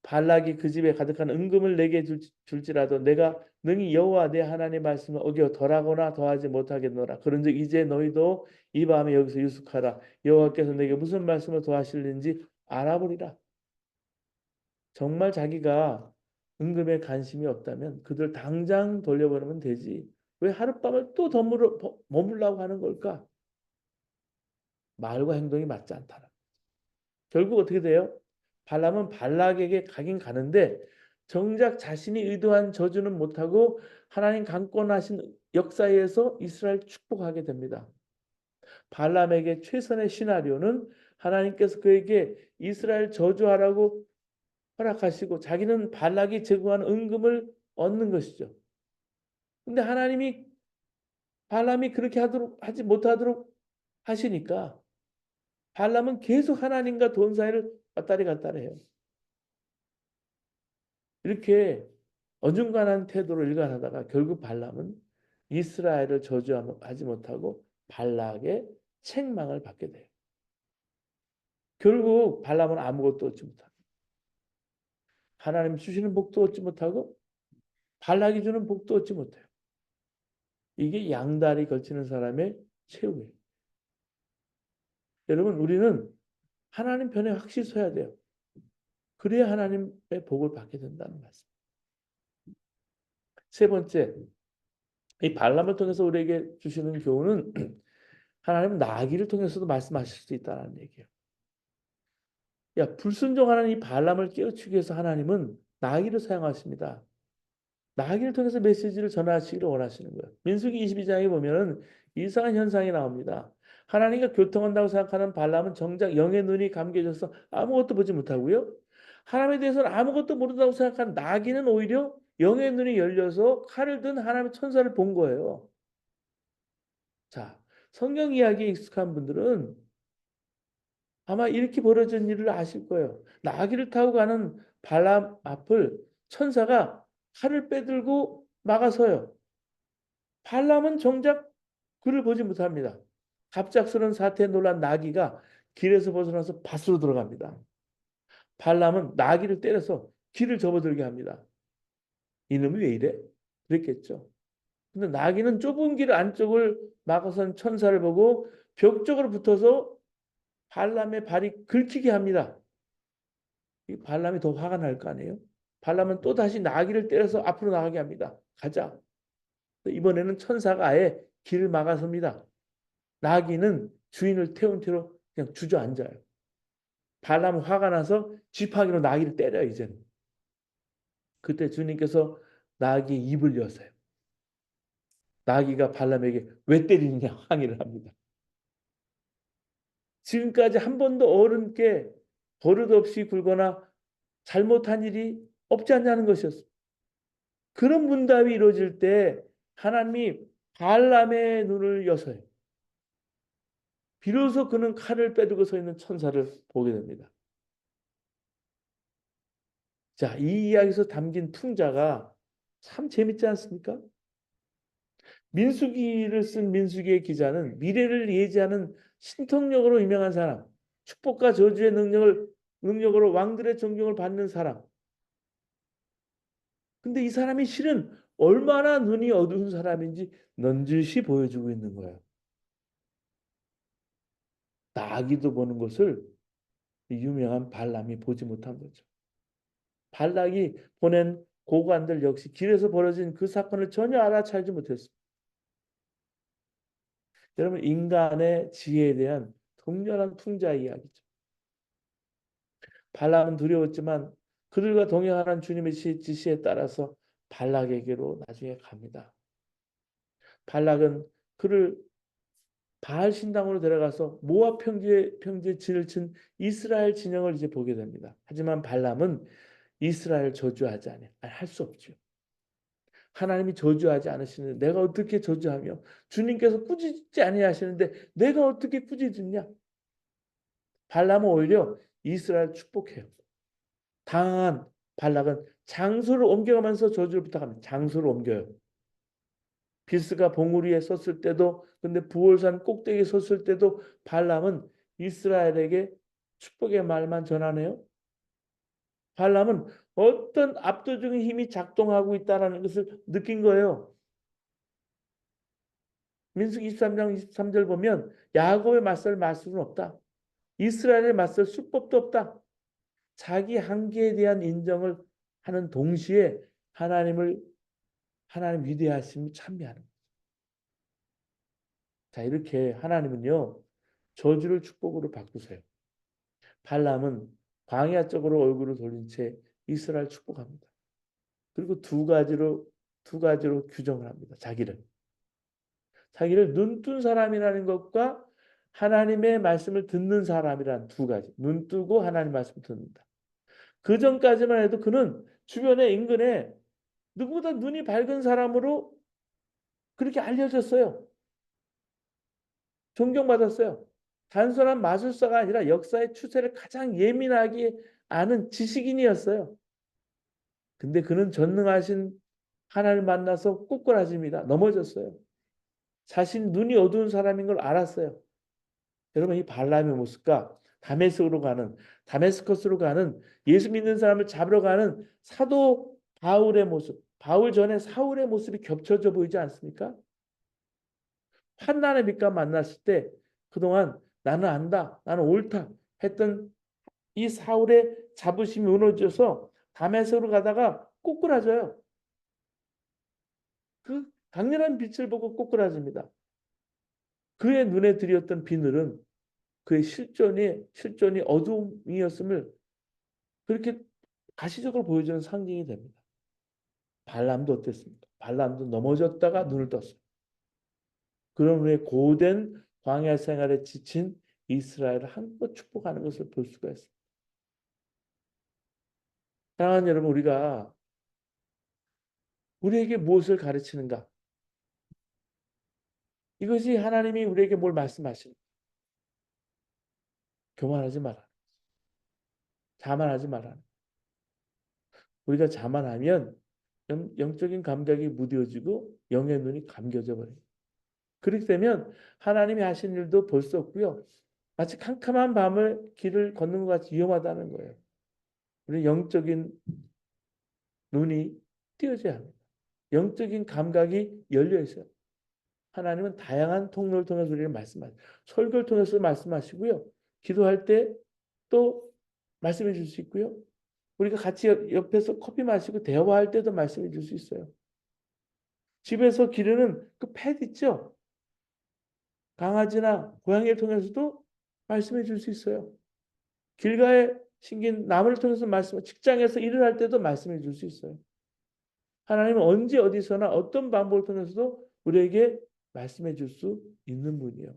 발락이 그 집에 가득한 은금을 내게 줄지라도 내가 능히 여호와 내 하나님의 말씀을 어겨 덜하거나 더하지 못하겠노라. 그런즉 이제 너희도 이 밤에 여기서 유숙하라. 여호와께서 내게 무슨 말씀을 더하실는지 알아보리라. 정말 자기가 은금에 관심이 없다면 그들 당장 돌려보내면 되지. 왜 하룻밤을 또 더 머물라고 하는 걸까? 말과 행동이 맞지 않다라. 결국 어떻게 돼요? 발람은 발락에게 가긴 가는데 정작 자신이 의도한 저주는 못하고 하나님 강권하신 역사에서 이스라엘 축복하게 됩니다. 발람에게 최선의 시나리오는 하나님께서 그에게 이스라엘 저주하라고 허락하시고 자기는 발락이 제공한 은금을 얻는 것이죠. 근데 하나님이 발람이 그렇게 하지 못하도록 하시니까 발람은 계속 하나님과 돈 사이를 왔다리 갔다리 해요. 이렇게 어중간한 태도로 일관하다가 결국 발람은 이스라엘을 저주하지 못하고 발락의 책망을 받게 돼요. 결국 발람은 아무것도 얻지 못합니다. 하나님 주시는 복도 얻지 못하고 발락이 주는 복도 얻지 못해요. 이게 양다리 걸치는 사람의 최후예요. 여러분, 우리는 하나님 편에 확실히 서야 돼요. 그래야 하나님의 복을 받게 된다는 말씀. 세 번째, 이 발람을 통해서 우리에게 주시는 교훈은 하나님 나귀를 통해서도 말씀하실 수 있다는 얘기예요. 야, 불순종하는 이 발람을 깨우치기 위해서 하나님은 나귀를 사용하십니다. 나귀를 통해서 메시지를 전하시기를 원하시는 거예요. 민수기 22장에 보면은 이상한 현상이 나옵니다. 하나님과 교통한다고 생각하는 발람은 정작 영의 눈이 감겨져서 아무것도 보지 못하고요. 하나님에 대해서는 아무것도 모른다고 생각하는 나귀는 오히려 영의 눈이 열려서 칼을 든 하나님의 천사를 본 거예요. 자, 성경 이야기에 익숙한 분들은 아마 이렇게 벌어진 일을 아실 거예요. 나귀를 타고 가는 발람 앞을 천사가 칼을 빼들고 막아서요. 발람은 정작 그를 보지 못합니다. 갑작스러운 사태에 놀란 나귀가 길에서 벗어나서 밭으로 들어갑니다. 발람은 나귀를 때려서 길을 접어들게 합니다. 이놈이 왜 이래? 그랬겠죠. 근데 나귀는 좁은 길 안쪽을 막아선 천사를 보고 벽 쪽으로 붙어서 발람의 발이 긁히게 합니다. 이 발람이 더 화가 날 거 아니에요? 발람은 또 다시 나귀를 때려서 앞으로 나가게 합니다. 가자. 이번에는 천사가 아예 길을 막아섭니다. 나귀는 주인을 태운 채로 그냥 주저앉아요. 발람은 화가 나서 쥐파기로 나귀를 때려요, 이제는. 그때 주님께서 나귀의 입을 여세요. 나귀가 발람에게 왜 때리느냐 항의를 합니다. 지금까지 한 번도 어른께 버릇없이 굴거나 잘못한 일이 없지 않냐는 것이었습니다. 그런 문답이 이루어질 때 하나님이 발람의 눈을 여서요. 비로소 그는 칼을 빼들고 서 있는 천사를 보게 됩니다. 자, 이 이야기에서 담긴 풍자가 참 재밌지 않습니까? 민수기를 쓴 민수기의 기자는 미래를 예지하는 신통력으로 유명한 사람, 축복과 저주의 능력으로 왕들의 존경을 받는 사람. 근데 이 사람이 실은 얼마나 눈이 어두운 사람인지 넌지시 보여주고 있는 거예요. 나귀도 보는 것을 유명한 발람이 보지 못한 거죠. 발락이 보낸 고관들 역시 길에서 벌어진 그 사건을 전혀 알아차리지 못했습니다. 여러분, 인간의 지혜에 대한 동렬한 풍자 이야기죠. 발락은 두려웠지만 그들과 동행하는 주님의 지시에 따라서 발락에게로 나중에 갑니다. 발락은 그를 바알 신당으로 데려가서 모압 평지에 진을 친 이스라엘 진영을 이제 보게 됩니다. 하지만 발람은 이스라엘 저주하지 않아요. 할 수 없죠. 하나님이 저주하지 않으시는데 내가 어떻게 저주하며 주님께서 꾸짖지 아니하시는데 내가 어떻게 꾸짖느냐? 발람은 오히려 이스라엘 축복해요. 당한 발락은 장소를 옮겨가면서 저주를 부탁합니다. 장소를 옮겨요. 비스가 봉우리에 섰을 때도 근데 부올산 꼭대기에 섰을 때도 발람은 이스라엘에게 축복의 말만 전하네요. 발람은 어떤 압도적인 힘이 작동하고 있다는 것을 느낀 거예요. 민수기 23장 23절 보면 야곱의 맞설 수는 없다. 이스라엘의 맞설 수법도 없다. 자기 한계에 대한 인정을 하는 동시에 하나님 위대하심을 찬미하는 거예요. 자, 이렇게 하나님은요. 저주를 축복으로 바꾸세요. 발람은 광야 쪽으로 얼굴을 돌린 채 이스라엘 축복합니다. 그리고 두 가지로 규정을 합니다. 자기를 눈뜬 사람이라는 것과 하나님의 말씀을 듣는 사람이란 두 가지. 눈 뜨고 하나님 말씀을 듣는다. 그 전까지만 해도 그는 주변의 인근에 누구보다 눈이 밝은 사람으로 그렇게 알려졌어요. 존경받았어요. 단순한 마술사가 아니라 역사의 추세를 가장 예민하게 아는 지식인이었어요. 근데 그는 전능하신 하나님을 만나서 꼬꾸라집니다. 넘어졌어요. 자신 눈이 어두운 사람인 걸 알았어요. 여러분 이 발람의 모습과 다메스커스로 가는 예수 믿는 사람을 잡으러 가는 사도 바울의 모습, 바울 전에 사울의 모습이 겹쳐져 보이지 않습니까? 환난의 빛과 만났을 때 그동안 나는 안다, 나는 옳다 했던 이 사울의 자부심이 무너져서 다메섹으로 가다가 꼬꾸라져요. 그 강렬한 빛을 보고 꼬꾸라집니다. 그의 눈에 들이었던 비늘은 그의 실존이 어둠이었음을 그렇게 가시적으로 보여주는 상징이 됩니다. 발람도 어땠습니까? 발람도 넘어졌다가 눈을 떴어요. 그런 후에 고된 광야 생활에 지친 이스라엘을 한껏 축복하는 것을 볼 수가 있습니다. 사랑하는 여러분, 우리가 우리에게 무엇을 가르치는가? 이것이 하나님이 우리에게 뭘 말씀하시는 교만하지 마라. 자만하지 마라. 우리가 자만하면 영적인 감각이 무뎌지고 영의 눈이 감겨져 버려요. 그렇게 되면 하나님이 하신 일도 볼 수 없고요. 마치 캄캄한 밤을 길을 걷는 것 같이 위험하다는 거예요. 우리 영적인 눈이 띄어져야 합니다. 영적인 감각이 열려 있어요. 하나님은 다양한 통로를 통해서 우리를 말씀하시고 설교를 통해서 말씀하시고요. 기도할 때 또 말씀해 줄 수 있고요. 우리가 같이 옆에서 커피 마시고 대화할 때도 말씀해 줄 수 있어요. 집에서 기르는 그 펫 있죠? 강아지나 고양이를 통해서도 말씀해 줄 수 있어요. 길가에 심긴 나무를 통해서 직장에서 일을 할 때도 말씀해 줄 수 있어요. 하나님은 언제 어디서나 어떤 방법을 통해서도 우리에게 말씀해 줄 수 있는 분이에요.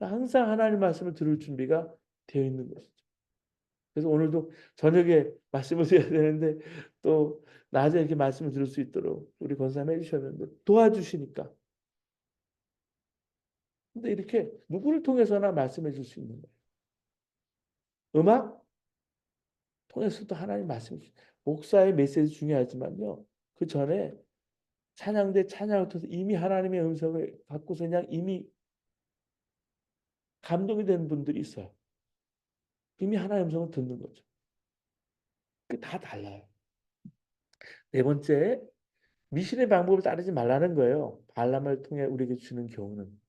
항상 하나님 말씀을 들을 준비가 되어 있는 것이죠. 그래서 오늘도 저녁에 말씀을 드려야 되는데 또 낮에 이렇게 말씀을 들을 수 있도록 우리 권사님 해주셨는데 도와주시니까. 근데 이렇게 누구를 통해서나 말씀해 줄 수 있는 거예요. 음악 통해서도 하나님 말씀해 주세요. 목사의 메시지 중요하지만요. 그 전에 찬양대 찬양을 통해서 이미 하나님의 음성을 갖고서 그냥 이미 감동이 된 분들이 있어요. 이미 하나님의 음성을 듣는 거죠. 그 다 달라요. 네 번째, 미신의 방법을 따르지 말라는 거예요. 발람을 통해 우리에게 주는 교훈은.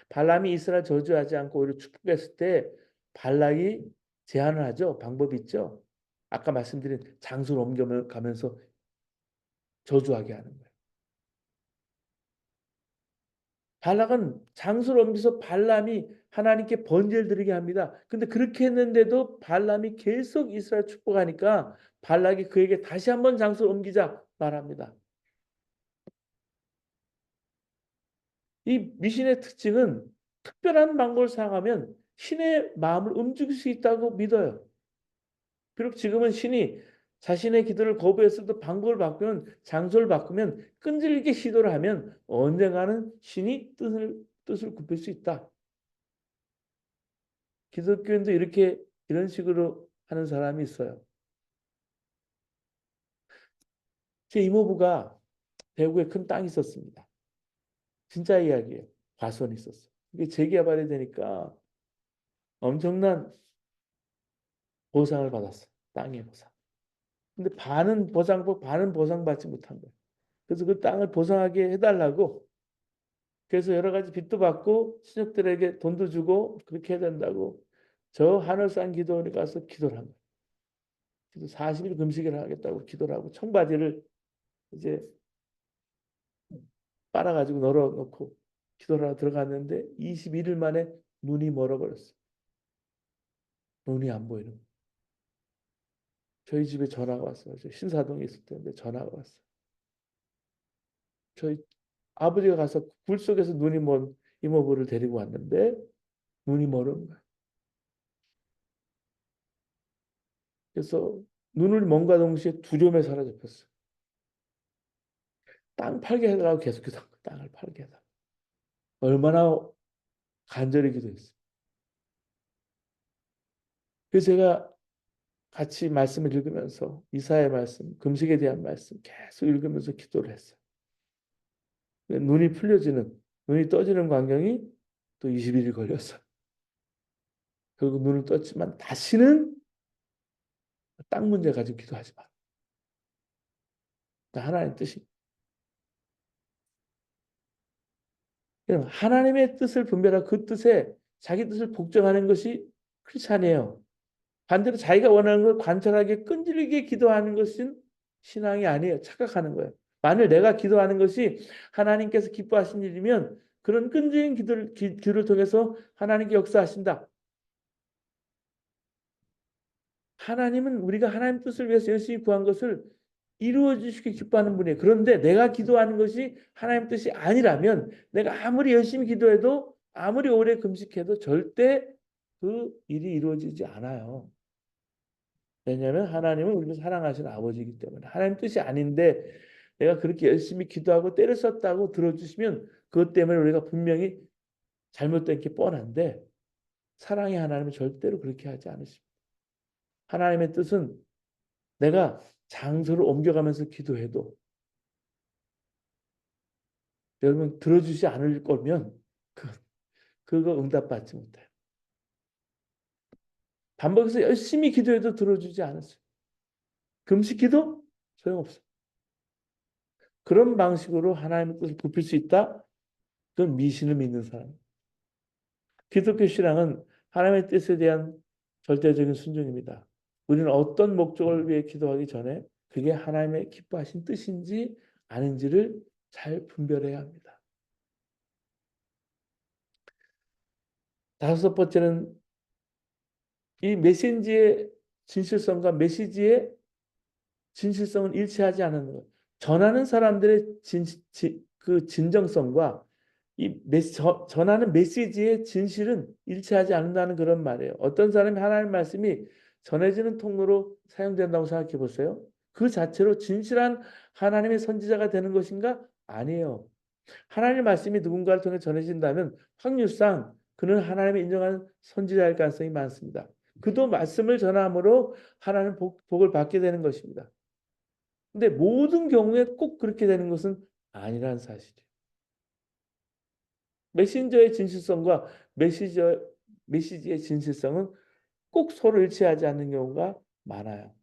발람이 이스라엘 저주하지 않고 오히려 축복했을 때 발락이 제안을 하죠. 방법이 있죠. 아까 말씀드린 장소를 옮겨가면서 저주하게 하는 거예요. 발락은 장소를 옮겨서 발람이 하나님께 번제를 드리게 합니다. 근데 그렇게 했는데도 발람이 계속 이스라엘 축복하니까 발락이 그에게 다시 한번 장소를 옮기자 말합니다. 이 미신의 특징은 특별한 방법을 사용하면 신의 마음을 움직일 수 있다고 믿어요. 비록 지금은 신이 자신의 기도를 거부했어도 방법을 바꾸면 장소를 바꾸면 끈질기게 시도를 하면 언젠가는 신이 뜻을 굽힐 수 있다. 기독교인도 이런 식으로 하는 사람이 있어요. 제 이모부가 대구에 큰 땅이 있었습니다. 진짜 이야기예요. 과수원이 있었어요. 이게 재개발이 되니까 엄청난 보상을 받았어요. 땅의 보상. 근데 반은 보상받고 반은 보상받지 못한 거예요. 그래서 그 땅을 보상하게 해달라고 그래서 여러 가지 빚도 받고 친척들에게 돈도 주고 그렇게 해야 된다고 저 하늘산 기도원에 가서 기도를 한 거예요. 그래서 40일 금식을 하겠다고 기도를 하고 청바지를 이제 빨아가지고 널어놓고 기도를 하러 들어갔는데 21일 만에 눈이 멀어버렸어요. 눈이 안 보이는 거예요. 저희 집에 전화가 왔어요. 저 신사동에 있을 때인데 전화가 왔어요. 저희 아버지가 가서 굴 속에서 눈이 먼 이모부를 데리고 왔는데 눈이 멀은 거예요. 그래서 눈을 먼가 동시에 두 점에 사라졌어요. 땅 팔게 해달라고 계속 기도한 거예요. 땅을 팔게 해달라고. 얼마나 간절히 기도했어요. 그래서 제가 같이 말씀을 읽으면서 이사의 말씀, 금식에 대한 말씀 계속 읽으면서 기도를 했어요. 눈이 풀려지는, 눈이 떠지는 광경이 또 21일 걸렸어요. 결국 눈을 떴지만 다시는 땅 문제 가지고 기도하지 마. 하나님의 뜻이. 하나님의 뜻을 분별하고 그 뜻에 자기 뜻을 복종하는 것이 크리스찬이에요. 반대로 자기가 원하는 걸 관찰하게 끈질기게 기도하는 것은 신앙이 아니에요. 착각하는 거예요. 만일 내가 기도하는 것이 하나님께서 기뻐하신 일이면 그런 끈질긴 기도를 통해서 하나님께 역사하신다. 하나님은 우리가 하나님 뜻을 위해서 열심히 구한 것을 이루어 주시기 기뻐하는 분이에요. 그런데 내가 기도하는 것이 하나님 뜻이 아니라면 내가 아무리 열심히 기도해도 아무리 오래 금식해도 절대 그 일이 이루어지지 않아요. 왜냐하면 하나님은 우리를 사랑하시는 아버지이기 때문에 하나님 뜻이 아닌데 내가 그렇게 열심히 기도하고 때를 썼다고 들어주시면 그것 때문에 우리가 분명히 잘못된 게 뻔한데 사랑의 하나님은 절대로 그렇게 하지 않으십니다. 하나님의 뜻은 내가 장소를 옮겨가면서 기도해도 여러분 들어주지 않을 거면 그거 응답받지 못해요. 반복해서 열심히 기도해도 들어주지 않았어요. 금식 기도? 소용없어요. 그런 방식으로 하나님의 뜻을 굽힐 수 있다? 그건 미신을 믿는 사람. 기독교 신앙은 하나님의 뜻에 대한 절대적인 순종입니다. 우리는 어떤 목적을 위해 기도하기 전에 그게 하나님의 기뻐하신 뜻인지 아닌지를 잘 분별해야 합니다. 다섯 번째는 이 메시지의 진실성과 메시지의 진실성은 일치하지 않는 것. 전하는 사람들의 그 진정성과 전하는 메시지의 진실은 일치하지 않는다는 그런 말이에요. 어떤 사람이 하나님의 말씀이 전해지는 통로로 사용된다고 생각해 보세요. 그 자체로 진실한 하나님의 선지자가 되는 것인가? 아니에요. 하나님의 말씀이 누군가를 통해 전해진다면 확률상 그는 하나님의 인정하는 선지자일 가능성이 많습니다. 그도 말씀을 전함으로 하나님 복을 받게 되는 것입니다. 근데 모든 경우에 꼭 그렇게 되는 것은 아니라는 사실이에요. 메신저의 진실성과 메시지의 진실성은 꼭 서로 일치하지 않는 경우가 많아요.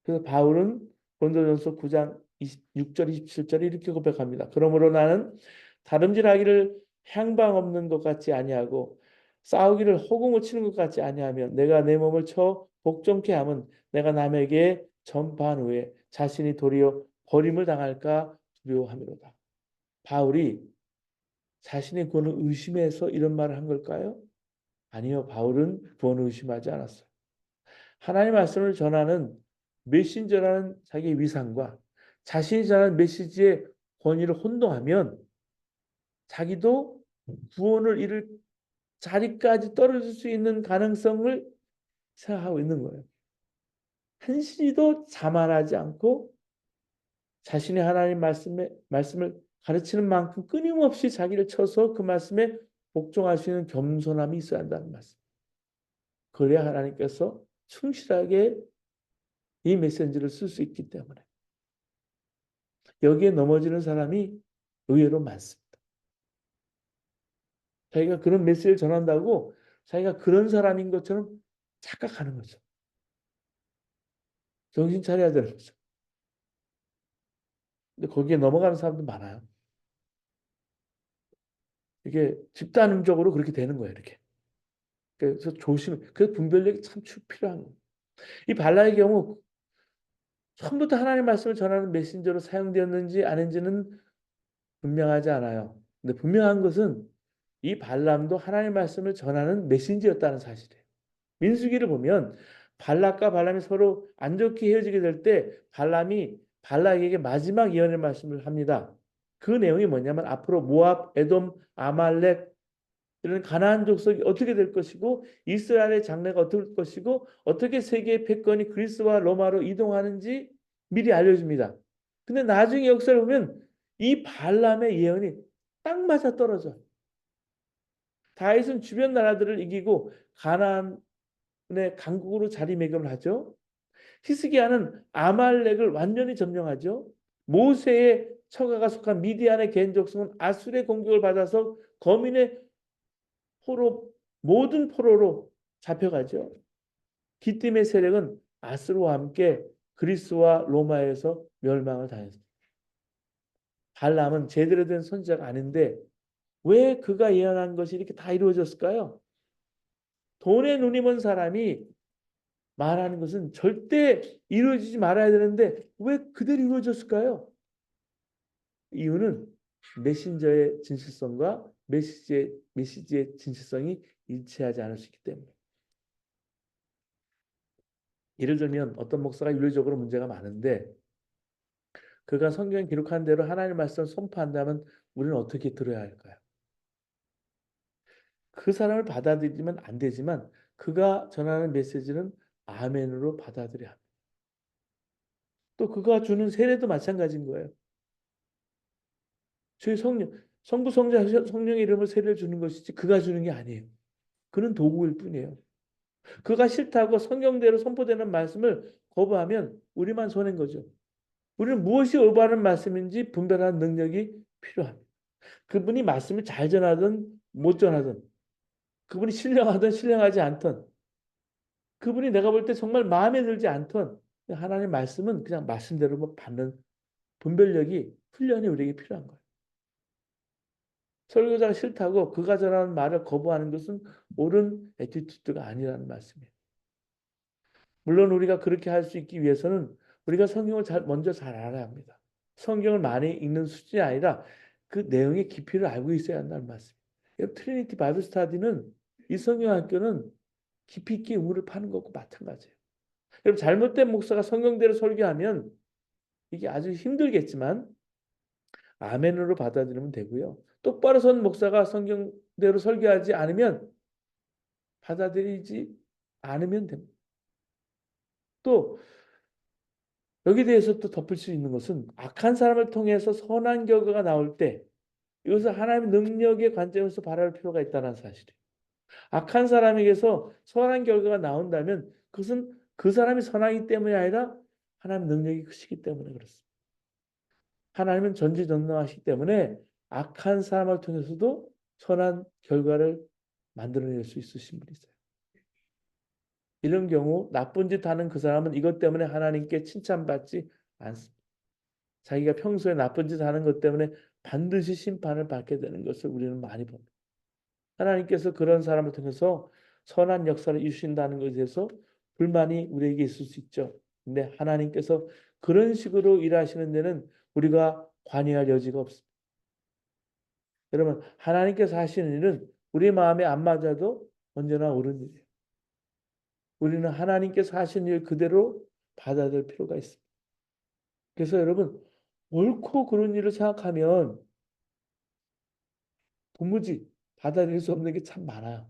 그래서 바울은 고린도전서 9장 26절 27절에 이렇게 고백합니다. 그러므로 나는 다름질하기를 향방 없는 것 같지 아니하고 싸우기를 허공을 치는 것 같지 아니하면 내가 내 몸을 쳐 복종케 함은 내가 남에게 전파한 후에 자신이 도리어 버림을 당할까 두려워함이로다. 바울이 자신의 구원을 의심해서 이런 말을 한 걸까요? 아니요. 바울은 구원을 의심하지 않았어요. 하나님의 말씀을 전하는 메신저라는 자기의 위상과 자신이 전하는 메시지의 권위를 혼동하면 자기도 구원을 이룰 자리까지 떨어질 수 있는 가능성을 생각하고 있는 거예요. 한시도 자만하지 않고 자신의 하나님 말씀을 가르치는 만큼 끊임없이 자기를 쳐서 그 말씀에 복종할 수 있는 겸손함이 있어야 한다는 말씀. 그래야 하나님께서 충실하게 이 메시지를 쓸 수 있기 때문에 여기에 넘어지는 사람이 의외로 많습니다. 자기가 그런 메시지를 전한다고 자기가 그런 사람인 것처럼 착각하는 거죠. 정신 차려야 되는 거죠. 근데 거기에 넘어가는 사람도 많아요. 이게 집단적으로 그렇게 되는 거예요, 이렇게. 그래서 그 분별력이 참 필요한 거예요. 이 발라의 경우 처음부터 하나님 말씀을 전하는 메신저로 사용되었는지 아닌지는 분명하지 않아요. 근데 분명한 것은 이 발람도 하나님 말씀을 전하는 메신저였다는 사실이에요. 민수기를 보면 발락과 발람이 서로 안 좋게 헤어지게 될 때 발람이 발락에게 마지막 예언의 말씀을 합니다. 그 내용이 뭐냐면 앞으로 모압, 에돔, 아말렉 이런 가나안 족속이 어떻게 될 것이고 이스라엘의 장래가 어떻게 될 것이고 어떻게 세계의 패권이 그리스와 로마로 이동하는지 미리 알려줍니다. 근데 나중에 역사를 보면 이 발람의 예언이 딱 맞아 떨어져. 다윗은 주변 나라들을 이기고 가나안의 강국으로 자리매김을 하죠. 히스기야는 아말렉을 완전히 점령하죠. 모세의 처가가 속한 미디안의 개인 족속은 아술의 공격을 받아서 거민의 포로 모든 포로로 잡혀가죠. 기띔의 세력은 아스르와 함께 그리스와 로마에서 멸망을 당했습니다. 발람은 제대로 된 선지자가 아닌데 왜 그가 예언한 것이 이렇게 다 이루어졌을까요? 돈에 눈이 먼 사람이 말하는 것은 절대 이루어지지 말아야 되는데 왜 그대로 이루어졌을까요? 이유는 메신저의 진실성과 메시지의 진실성이 일치하지 않을 수 있기 때문에. 예를 들면 어떤 목사가 윤리적으로 문제가 많은데 그가 성경에 기록한 대로 하나님의 말씀을 선포한다면 우리는 어떻게 들어야 할까요? 그 사람을 받아들이면 안 되지만 그가 전하는 메시지는 아멘으로 받아들여야 합니다. 또 그가 주는 세례도 마찬가지인 거예요. 저희 성부, 성자, 성령의 이름으로 세례를 주는 것이지 그가 주는 게 아니에요. 그는 도구일 뿐이에요. 그가 싫다고 성경대로 선포되는 말씀을 거부하면 우리만 손해인 거죠. 우리는 무엇이 올바른 말씀인지 분별하는 능력이 필요합니다. 그분이 말씀을 잘 전하든 못 전하든 그분이 신령하든 신령하지 않든 그분이 내가 볼 때 정말 마음에 들지 않든 하나님의 말씀은 그냥 말씀대로 받는 분별력이 훈련이 우리에게 필요한 거예요. 설교자가 싫다고 그가 전하는 말을 거부하는 것은 옳은 애티튜드가 아니라는 말씀이에요. 물론 우리가 그렇게 할 수 있기 위해서는 우리가 성경을 먼저 잘 알아야 합니다. 성경을 많이 읽는 수준이 아니라 그 내용의 깊이를 알고 있어야 한다는 말씀이에요. 트리니티 바이블 스터디는 이 성경 학교는 깊이 있게 우물을 파는 것과 마찬가지예요. 여러분 잘못된 목사가 성경대로 설교하면 이게 아주 힘들겠지만 아멘으로 받아들이면 되고요. 똑바로 선 목사가 성경대로 설교하지 않으면 받아들이지 않으면 됩니다. 또 여기 대해서 또 덧붙일 수 있는 것은 악한 사람을 통해서 선한 결과가 나올 때 이것을 하나님의 능력의 관점에서 바라볼 필요가 있다는 사실이에요. 악한 사람에게서 선한 결과가 나온다면 그것은 그 사람이 선하기 때문이 아니라 하나님의 능력이 크시기 때문에 그렇습니다. 하나님은 전지전능하시기 때문에 악한 사람을 통해서도 선한 결과를 만들어낼 수 있으신 분이세요. 이런 경우 나쁜 짓 하는 그 사람은 이것 때문에 하나님께 칭찬받지 않습니다. 자기가 평소에 나쁜 짓 하는 것 때문에 반드시 심판을 받게 되는 것을 우리는 많이 봅니다. 하나님께서 그런 사람을 통해서 선한 역사를 이루신다는 것에 대해서 불만이 우리에게 있을 수 있죠. 근데 하나님께서 그런 식으로 일하시는 데는 우리가 관여할 여지가 없습니다. 여러분, 하나님께서 하시는 일은 우리 마음에 안 맞아도 언제나 옳은 일이에요. 우리는 하나님께서 하신 일 그대로 받아들일 필요가 있습니다. 그래서 여러분, 옳고 그른 일을 생각하면 도무지 받아들일 수 없는 게 참 많아요.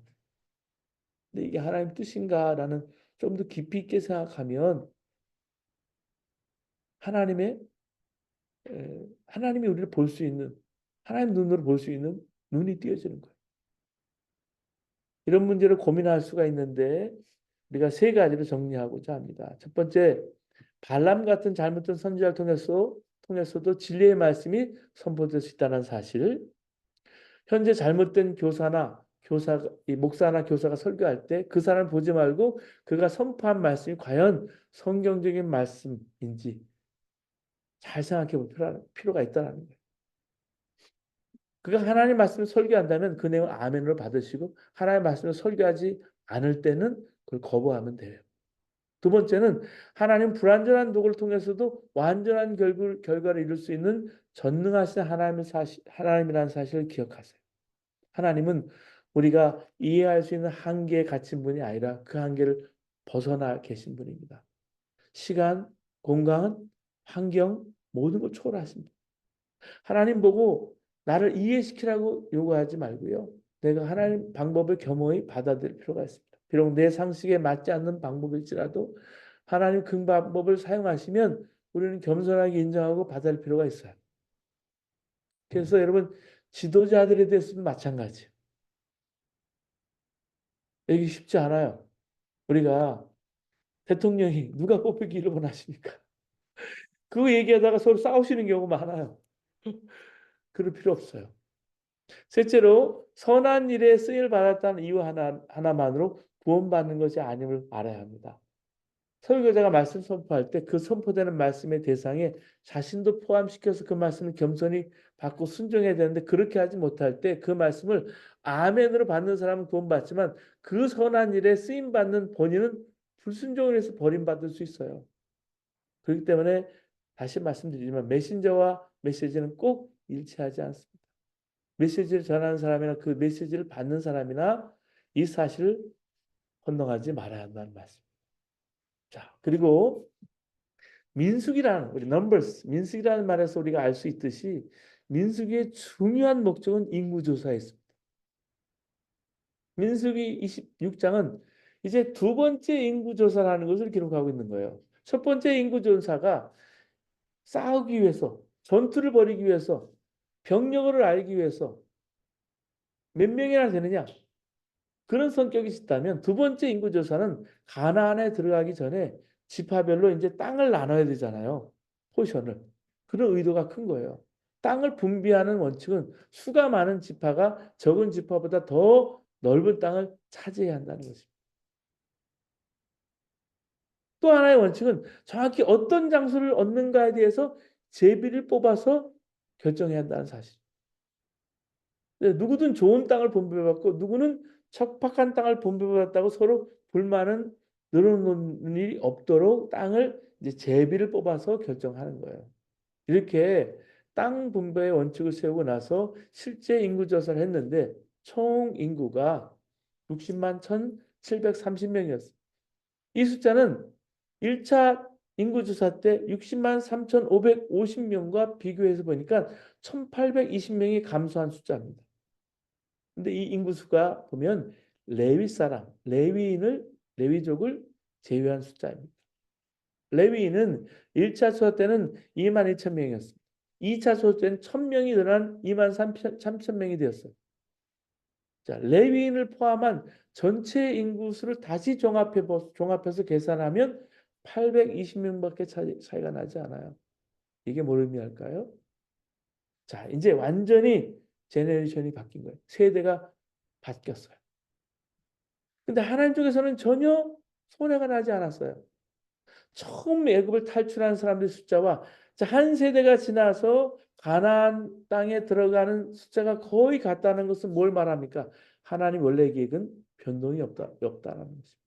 근데 이게 하나님 뜻인가라는 좀 더 깊이 있게 생각하면 하나님의 하나님이 우리를 볼 수 있는 하나님 눈으로 볼 수 있는 눈이 띄어지는 거예요. 이런 문제를 고민할 수가 있는데 우리가 세 가지로 정리하고자 합니다. 첫 번째, 발람 같은 잘못된 선지자를 통해서도 진리의 말씀이 선포될 수 있다는 사실. 현재 잘못된 목사나 교사가 설교할 때 그 사람을 보지 말고 그가 선포한 말씀이 과연 성경적인 말씀인지 잘 생각해 볼 필요가 있다는 거예요. 그가 하나님 말씀을 설교한다면 그 내용을 아멘으로 받으시고 하나님 말씀을 설교하지 않을 때는 그걸 거부하면 돼요. 두 번째는 하나님 불완전한 도구를 통해서도 완전한 결과를 이룰 수 있는 전능하신 하나님이라는 사실을 기억하세요. 하나님은 우리가 이해할 수 있는 한계에 갇힌 분이 아니라 그 한계를 벗어나 계신 분입니다. 시간, 공간, 환경 모든 걸 초월하십니다. 하나님 보고 나를 이해시키라고 요구하지 말고요. 내가 하나님 방법을 겸허히 받아들일 필요가 있습니다. 비록 내 상식에 맞지 않는 방법일지라도 하나님 그 방법을 사용하시면 우리는 겸손하게 인정하고 받아들일 필요가 있어요. 그래서 여러분 지도자들에 대해서도 마찬가지예요. 여기 쉽지 않아요. 우리가 대통령이 누가 뽑히기를 원하십니까? 그거 얘기하다가 서로 싸우시는 경우가 많아요. 그럴 필요 없어요. 셋째로 선한 일에 쓰임을 받았다는 이유 하나만으로 구원받는 것이 아님을 알아야 합니다. 설교자가 말씀 선포할 때 그 선포되는 말씀의 대상에 자신도 포함시켜서 그 말씀을 겸손히 받고 순종해야 되는데 그렇게 하지 못할 때 그 말씀을 아멘으로 받는 사람은 구원받지만 그 선한 일에 쓰임 받는 본인은 불순종을 해서 버림받을 수 있어요. 그렇기 때문에 다시 말씀드리지만 메신저와 메시지는 꼭 일치하지 않습니다. 메시지를 전하는 사람이나 그 메시지를 받는 사람이나 이 사실을 혼동하지 말아야 한다는 말씀. 자, 그리고 민수기라는 우리 넘버스 민수기라는 말에서 우리가 알 수 있듯이 민수기의 중요한 목적은 인구조사였습니다. 민수기 26장은 이제 두 번째 인구조사라는 것을 기록하고 있는 거예요. 첫 번째 인구조사가 싸우기 위해서 전투를 벌이기 위해서 병력을 알기 위해서 몇 명이나 되느냐 그런 성격이 있다면 두 번째 인구조사는 가나안에 들어가기 전에 지파별로 이제 땅을 나눠야 되잖아요. 포션을. 그런 의도가 큰 거예요. 땅을 분배하는 원칙은 수가 많은 지파가 적은 지파보다 더 넓은 땅을 차지해야 한다는 것입니다. 또 하나의 원칙은 정확히 어떤 장소를 얻는가에 대해서 제비를 뽑아서 결정해야 한다는 사실. 누구든 좋은 땅을 분배받고 누구는 척박한 땅을 분배받았다고 서로 불만은 늘어놓는 일이 없도록 땅을 이제 제비를 뽑아서 결정하는 거예요. 이렇게 땅 분배의 원칙을 세우고 나서 실제 인구 조사를 했는데 총 인구가 60만 1,730명이었습니다. 이 숫자는 1차 인구조사 때 60만 3,550명과 비교해서 보니까 1,820명이 감소한 숫자입니다. 근데 이 인구수가 보면 레위 사람, 레위족을 제외한 숫자입니다. 레위인은 1차 수사 때는 2만 2천 명이었습니다. 2차 수사 때는 1,000명이 늘어난 2만 3천 명이 되었어요. 자, 레위인을 포함한 전체 인구수를 다시 종합해서 계산하면 820명밖에 차이가 나지 않아요. 이게 뭘 의미할까요? 자, 이제 완전히 제네레이션이 바뀐 거예요. 세대가 바뀌었어요. 근데 하나님 쪽에서는 전혀 손해가 나지 않았어요. 처음 애굽을 탈출한 사람들의 숫자와 한 세대가 지나서 가나안 땅에 들어가는 숫자가 거의 같다는 것은 뭘 말합니까? 하나님 원래 계획은 변동이 없다는 것입니다.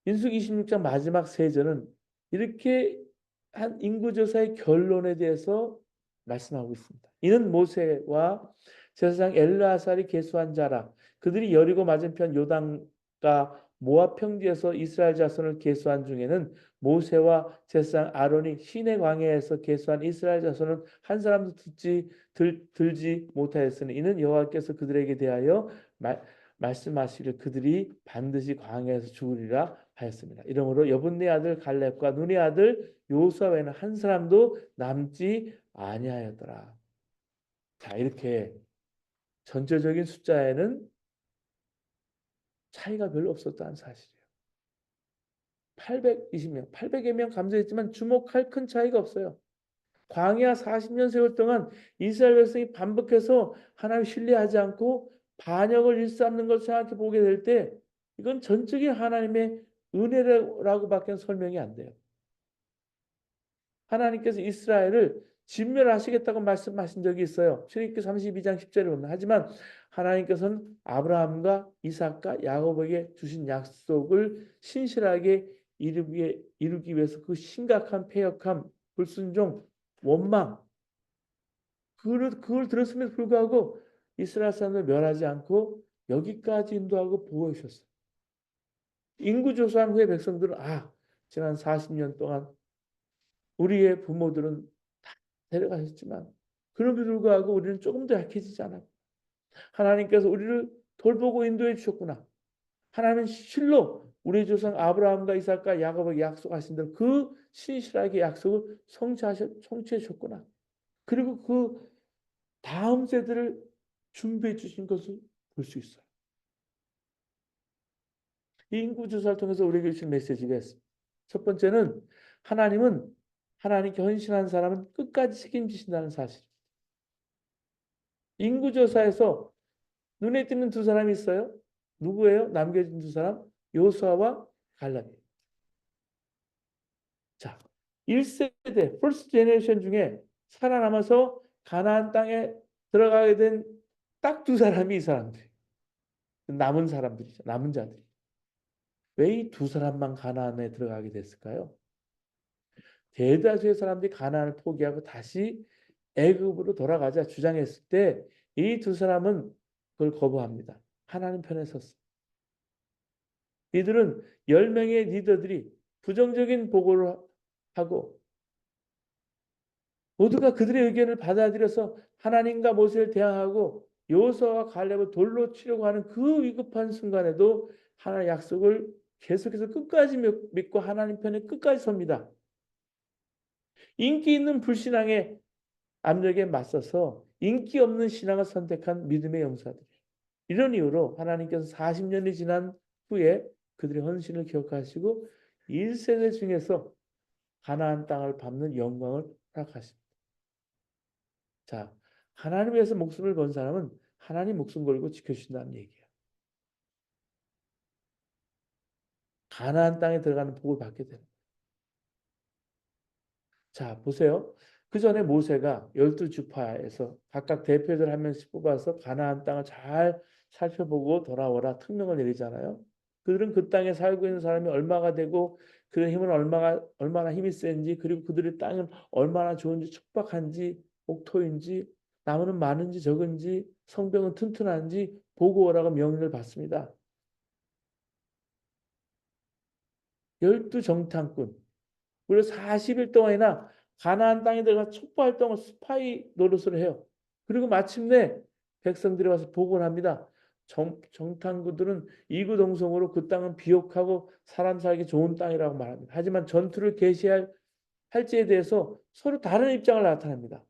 민수기 26장 마지막 세 절은 이렇게 한 인구조사의 결론에 대해서 말씀하고 있습니다. 이는 모세와 제사장 엘르아살이 계수한 자라. 그들이 여리고 맞은편 요단과 모압 평지에서 이스라엘 자손을 계수한 중에는 모세와 제사장 아론이 시내 광야에서 계수한 이스라엘 자손은 한 사람도 들지 못하였으니 이는 여호와께서 그들에게 대하여 말씀하시길 그들이 반드시 광야에서 죽으리라 하였습니다. 이러므로 여분네 아들 갈렙과 눈의 아들 요수아 외에는 한 사람도 남지 아니하였더라. 자, 이렇게 전체적인 숫자에는 차이가 별로 없었다는 사실이에요. 820명, 800여 명 감소했지만 주목할 큰 차이가 없어요. 광야 40년 세월 동안 이스라엘 백성이 반복해서 하나님 신뢰하지 않고 반역을 일삼는 것을 생각해 보게 될 때 이건 전적인 하나님의 은혜라고밖에 설명이 안 돼요. 하나님께서 이스라엘을 진멸하시겠다고 말씀하신 적이 있어요. 출애굽기 32장 10절에 보면 하지만 하나님께서는 아브라함과 이삭과 야곱에게 주신 약속을 신실하게 이루기 위해서 그 심각한 패역함, 불순종, 원망 그걸 들었음에도 불구하고 이스라엘 사람을 멸하지 않고 여기까지 인도하고 보호해 주셨어요. 인구조사한 후에 백성들은 지난 40년 동안 우리의 부모들은 데려가셨지만 그럼에도 불구하고 우리는 조금 더 약해지지 않았고 하나님께서 우리를 돌보고 인도해 주셨구나. 하나님은 실로 우리 조상 아브라함과 이삭과 야곱에게 약속하신 대로 그 신실하게 약속을 성취해 주셨구나. 그리고 그 다음 세대를 준비해 주신 것을 볼 수 있어요. 이 인구조사를 통해서 우리에게 주신 메시지가 있습니다. 첫 번째는 하나님은 하나님께 헌신한 사람은 끝까지 책임지신다는 사실. 인구조사에서 눈에 띄는 두 사람이 있어요. 누구예요? 남겨진 두 사람? 요수아와 갈렙이에요. 자, 1세대, first generation 중에 살아남아서 가나안 땅에 들어가게 된 딱 두 사람이 이 사람들. 남은 사람들이죠. 남은 자들이. 왜 이 두 사람만 가나안에 들어가게 됐을까요? 대다수의 사람들이 가나안을 포기하고 다시 애굽으로 돌아가자 주장했을 때 이 두 사람은 그걸 거부합니다. 하나님 편에 섰어. 이들은 10명의 리더들이 부정적인 보고를 하고 모두가 그들의 의견을 받아들여서 하나님과 모세를 대항하고 여호수아와 갈렙을 돌로 치려고 하는 그 위급한 순간에도 하나님의 약속을 계속해서 끝까지 믿고 하나님 편에 끝까지 섭니다. 인기 있는 불신앙의 압력에 맞서서 인기 없는 신앙을 선택한 믿음의 용사들. 이런 이유로 하나님께서 40년이 지난 후에 그들의 헌신을 기억하시고 1세대 중에서 가나안 땅을 밟는 영광을 허락하십니다. 자, 하나님 위해서 목숨을 건 사람은 하나님 목숨 걸고 지켜주신다는 얘기예요. 가나안 땅에 들어가는 복을 받게 되는 거예요. 자, 보세요. 그 전에 모세가 12지파에서 각각 대표들 한 명씩 뽑아서 가나안 땅을 잘 살펴보고 돌아오라 특명을 내리잖아요. 그들은 그 땅에 살고 있는 사람이 얼마가 되고 그의 힘은 얼마나 힘이 센지 그리고 그들의 땅은 얼마나 좋은지 척박한지 옥토인지 나무는 많은지 적은지 성벽은 튼튼한지 보고 오라고 명령을 받습니다. 12정탐꾼 무려 40일 동안이나 가나안 땅에 들어가 촉구활동을 스파이 노릇을 해요. 그리고 마침내 백성들이 와서 보고를 합니다. 정탐꾼들은 이구동성으로 그 땅은 비옥하고 사람 살기 좋은 땅이라고 말합니다. 하지만 전투를 개시할 할지에 대해서 서로 다른 입장을 나타냅니다.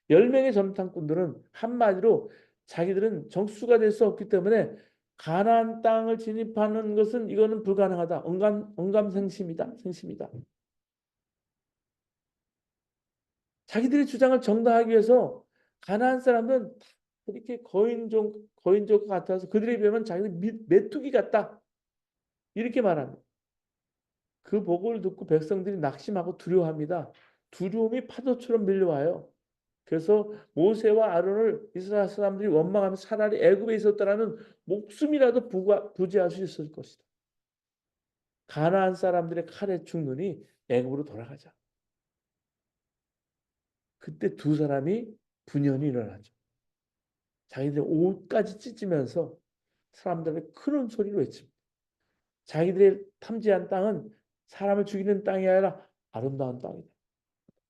10명의 정탐꾼들은 한마디로 자기들은 정수가 될 수 없기 때문에 가나안 땅을 진입하는 것은 이거는 불가능하다. 언감생심이다. 생심이다. 자기들의 주장을 정당하기 위해서 가나안 사람은 이렇게 거인족 같아서 그들에 비하면 자기들 메뚜기 같다. 이렇게 말합니다. 그 보고를 듣고 백성들이 낙심하고 두려워합니다. 두려움이 파도처럼 밀려와요. 그래서 모세와 아론을 이스라엘 사람들이 원망하며 차라리 애굽에 있었더라면 목숨이라도 부지할 수 있을 것이다. 가나안 사람들의 칼에 죽느니 애굽으로 돌아가자. 그때 두 사람이 분연이 일어나죠. 자기들 옷까지 찢으면서 사람들의 큰 소리로 외칩니다. 자기들의 탐지한 땅은 사람을 죽이는 땅이 아니라 아름다운 땅이다.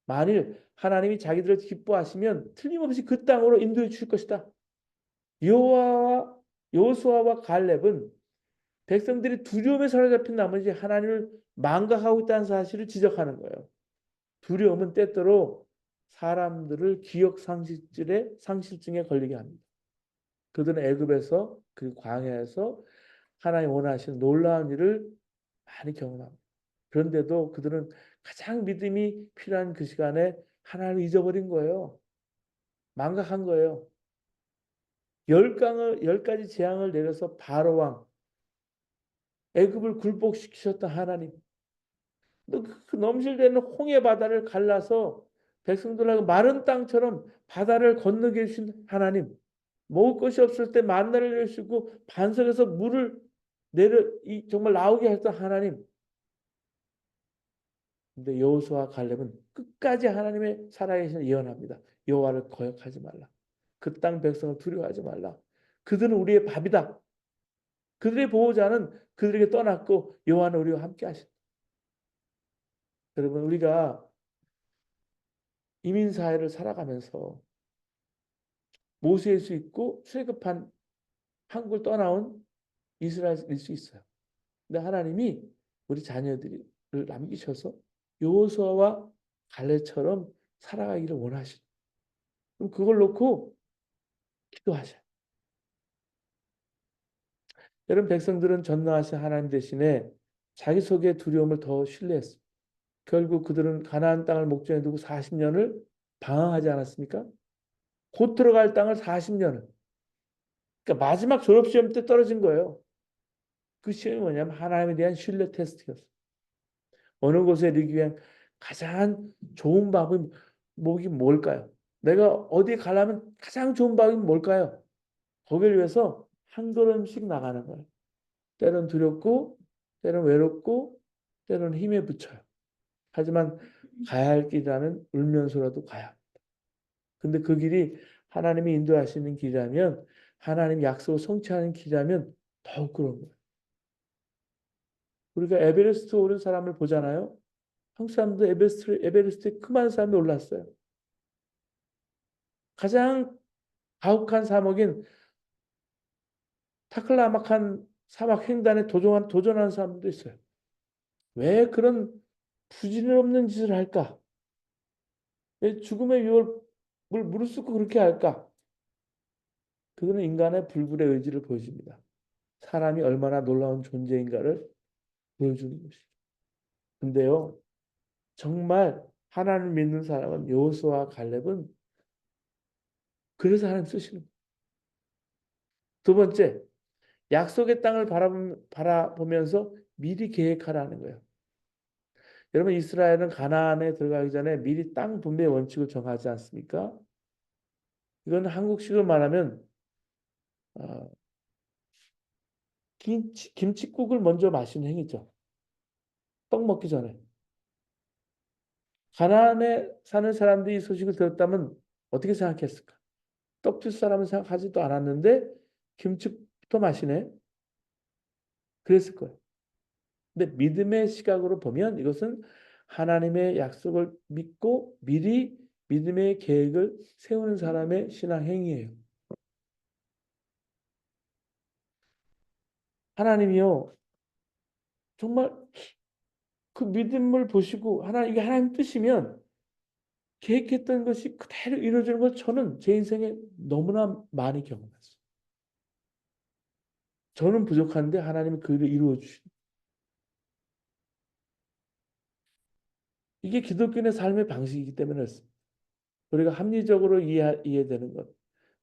만일 하나님이 자기들을 기뻐하시면 틀림없이 그 땅으로 인도해 주실 것이다. 여호와와 여호수아와 갈렙은 백성들이 두려움에 사로잡힌 나머지 하나님을 망각하고 있다는 사실을 지적하는 거예요. 두려움은 때때로 사람들을 기억 상실증에 걸리게 합니다. 그들은 애굽에서 그 광야에서 하나님 원하시는 놀라운 일을 많이 경험합니다. 그런데도 그들은 가장 믿음이 필요한 그 시간에 하나님을 잊어버린 거예요. 망각한 거예요. 열 가지 재앙을 내려서 바로 왕 애굽을 굴복시키셨던 하나님. 그 넘실대는 홍해 바다를 갈라서 백성들하고 마른 땅처럼 바다를 건너게 해주신 하나님. 먹을 것이 없을 때 만나를 내리시고 반석에서 물을 정말 나오게 하셨던 하나님. 근데 여호수아 갈렙은 끝까지 하나님의 살아계신 예언합니다. 여호와를 거역하지 말라. 그 땅 백성을 두려워하지 말라. 그들은 우리의 밥이다. 그들의 보호자는 그들에게 떠났고 여호와는 우리와 함께 하신다. 여러분 우리가 이민 사회를 살아가면서 모세일 수 있고 출애굽한 한국을 떠나온 이스라엘일 수 있어요. 근데 하나님이 우리 자녀들을 남기셔서 여호수아와 갈렙처럼 살아가기를 원하시는. 그럼 그걸 놓고 기도하셔요. 여러분 백성들은 전능하신 하나님 대신에 자기 속의 두려움을 더 신뢰했습니다. 결국 그들은 가나안 땅을 목전에 두고 40년을 방황하지 않았습니까? 곧 들어갈 땅을 40년을. 그러니까 마지막 졸업시험 때 떨어진 거예요. 그 시험이 뭐냐면 하나님에 대한 신뢰 테스트였어요. 어느 곳에 이르기 위한 가장 좋은 방법이 뭘까요? 내가 어디 가려면 가장 좋은 방법이 뭘까요? 거기를 위해서 한 걸음씩 나가는 거예요. 때론 두렵고, 때론 외롭고, 때론 힘에 부쳐요. 하지만 가야 할 길이라면 울면서라도 가야. 근데 그 길이 하나님이 인도하시는 길이라면, 하나님 약속을 성취하는 길이라면 더욱 그런 거예요. 우리가 에베레스트 오른 사람을 보잖아요. 한국 사람도 에베레스트에 그만 사람이 올랐어요. 가장 가혹한 사막인 타클라마칸 사막 횡단에 도전하는 사람도 있어요. 왜 그런 부질없는 짓을 할까? 왜 죽음의 위협을 무릅쓰고 그렇게 할까? 그거는 인간의 불굴의 의지를 보여줍니다. 사람이 얼마나 놀라운 존재인가를 보여주는 것이죠. 근데요, 정말 하나님을 믿는 사람은 여호수아와 갈렙은 그래서 하나님 쓰시는 거예요. 두 번째, 약속의 땅을 바라보면서 미리 계획하라는 거예요. 여러분 이스라엘은 가나안에 들어가기 전에 미리 땅 분배 원칙을 정하지 않습니까? 이건 한국식으로 말하면 어, 김치국을 먼저 마시는 행위죠. 떡 먹기 전에. 가나안에 사는 사람들이 이 소식을 들었다면 어떻게 생각했을까? 떡 줄 사람은 생각하지도 않았는데 김치부터 마시네. 그랬을 거예요. 근데 믿음의 시각으로 보면 이것은 하나님의 약속을 믿고 미리 믿음의 계획을 세우는 사람의 신앙 행위예요. 하나님이요. 정말 그 믿음을 보시고 이게 하나님 뜻이면 계획했던 것이 그대로 이루어지는 걸 저는 제 인생에 너무나 많이 경험했어요. 저는 부족한데 하나님이 그 일을 이루어 주신. 이게 기독교인의 삶의 방식이기 때문에 그렇습니다. 우리가 합리적으로 이해되는 것.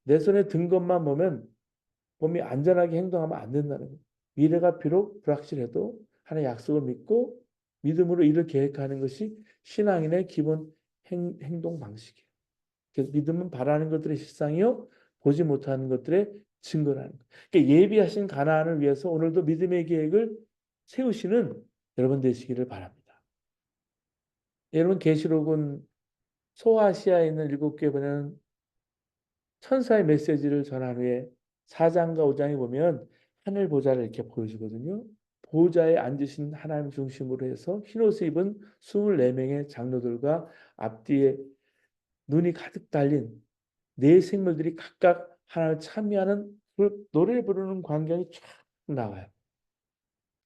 내 손에 든 것만 보면 몸이 안전하게 행동하면 안 된다는 거예요. 미래가 비록 불확실해도 하나의 약속을 믿고 믿음으로 일을 계획하는 것이 신앙인의 기본 행동 방식이에요. 그래서 믿음은 바라는 것들의 실상이요 보지 못하는 것들의 증거라는 거예요. 그러니까 예비하신 가나안을 위해서 오늘도 믿음의 계획을 세우시는 여러분 되시기를 바랍니다. 여러분 계시록은 소아시아에 있는 7교회 보면 천사의 메시지를 전한 후에 4장과 5장에 보면 하늘 보좌를 이렇게 보여주거든요. 보좌에 앉으신 하나님 중심으로 해서 흰옷을 입은 24명의 장로들과 앞뒤에 눈이 가득 달린 네 생물들이 각각 하나님을 찬미하는 그 노래를 부르는 광경이 쫙 나와요.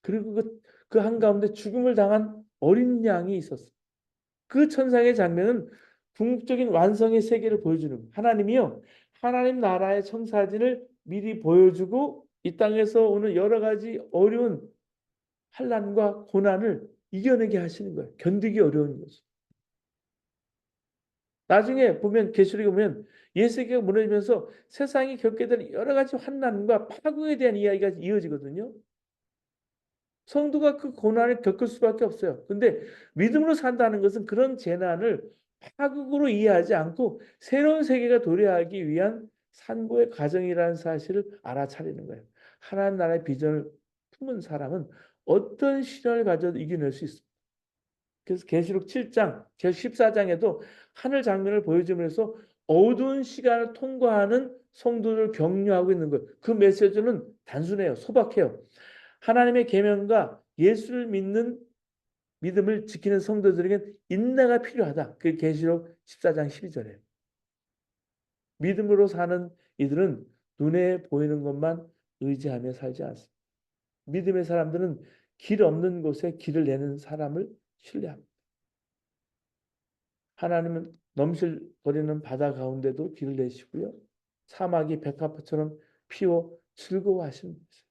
그리고 그 한가운데 죽음을 당한 어린 양이 있었어요. 그 천상의 장면은 궁극적인 완성의 세계를 보여주는 거예요. 하나님이요. 하나님 나라의 청사진을 미리 보여주고 이 땅에서 오는 여러 가지 어려운 환난과 고난을 이겨내게 하시는 거예요. 견디기 어려운 거죠. 나중에 보면 계시록에 보면 예수계가 무너지면서 세상이 겪게 되는 여러 가지 환난과 파국에 대한 이야기가 이어지거든요. 성도가 그 고난을 겪을 수밖에 없어요. 근데 믿음으로 산다는 것은 그런 재난을 파국으로 이해하지 않고 새로운 세계가 도래하기 위한 산고의 과정이라는 사실을 알아차리는 거예요. 하나님 나라의 비전을 품은 사람은 어떤 시련을 가져도 이겨낼 수 있습니다. 그래서 계시록 7장, 14장에도 하늘 장면을 보여주면서 어두운 시간을 통과하는 성도를 격려하고 있는 거예요. 그 메시지는 단순해요. 소박해요. 하나님의 계명과 예수를 믿는 믿음을 지키는 성도들에게 인내가 필요하다. 그 계시록 14장 12절에. 믿음으로 사는 이들은 눈에 보이는 것만 의지하며 살지 않습니다. 믿음의 사람들은 길 없는 곳에 길을 내는 사람을 신뢰합니다. 하나님은 넘실거리는 바다 가운데도 길을 내시고요. 사막이 백합화처럼 피워 즐거워하시는 거죠.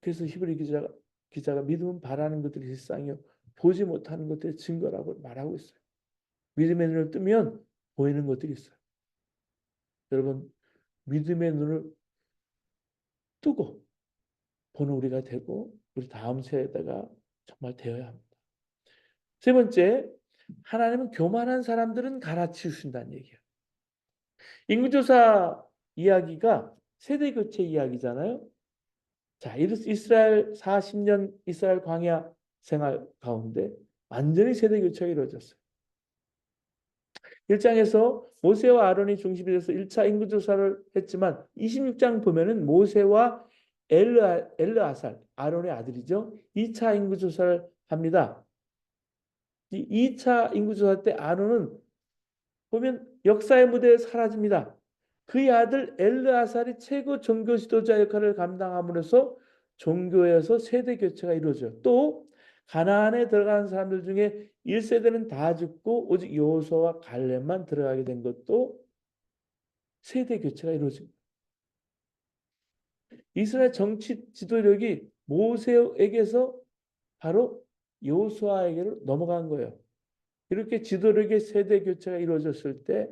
그래서 히브리 기자가 믿음은 바라는 것들이 실상이요 보지 못하는 것들의 증거라고 말하고 있어요. 믿음의 눈을 뜨면 보이는 것들이 있어요. 여러분 믿음의 눈을 뜨고 보는 우리가 되고 우리 다음 세대가 정말 되어야 합니다. 세 번째, 하나님은 교만한 사람들은 갈아치우신다는 얘기예요. 인구조사 이야기가 세대교체 이야기잖아요. 자, 이스라엘 40년 이스라엘 광야 생활 가운데 완전히 세대교체가 이루어졌어요. 1장에서 모세와 아론이 중심이 돼서 1차 인구조사를 했지만 26장 보면은 모세와 엘르아살, 아론의 아들이죠. 2차 인구조사를 합니다. 이 2차 인구조사 때 아론은 보면 역사의 무대에 사라집니다. 그의 아들 엘르아살이 최고 종교 지도자 역할을 감당함으로써 종교에서 세대 교체가 이루어져요. 또 가나안에 들어간 사람들 중에 1세대는 다 죽고 오직 여호수아와 갈렙만 들어가게 된 것도 세대 교체가 이루어집니다. 이스라엘 정치 지도력이 모세에게서 바로 여호수아에게로 넘어간 거예요. 이렇게 지도력의 세대 교체가 이루어졌을 때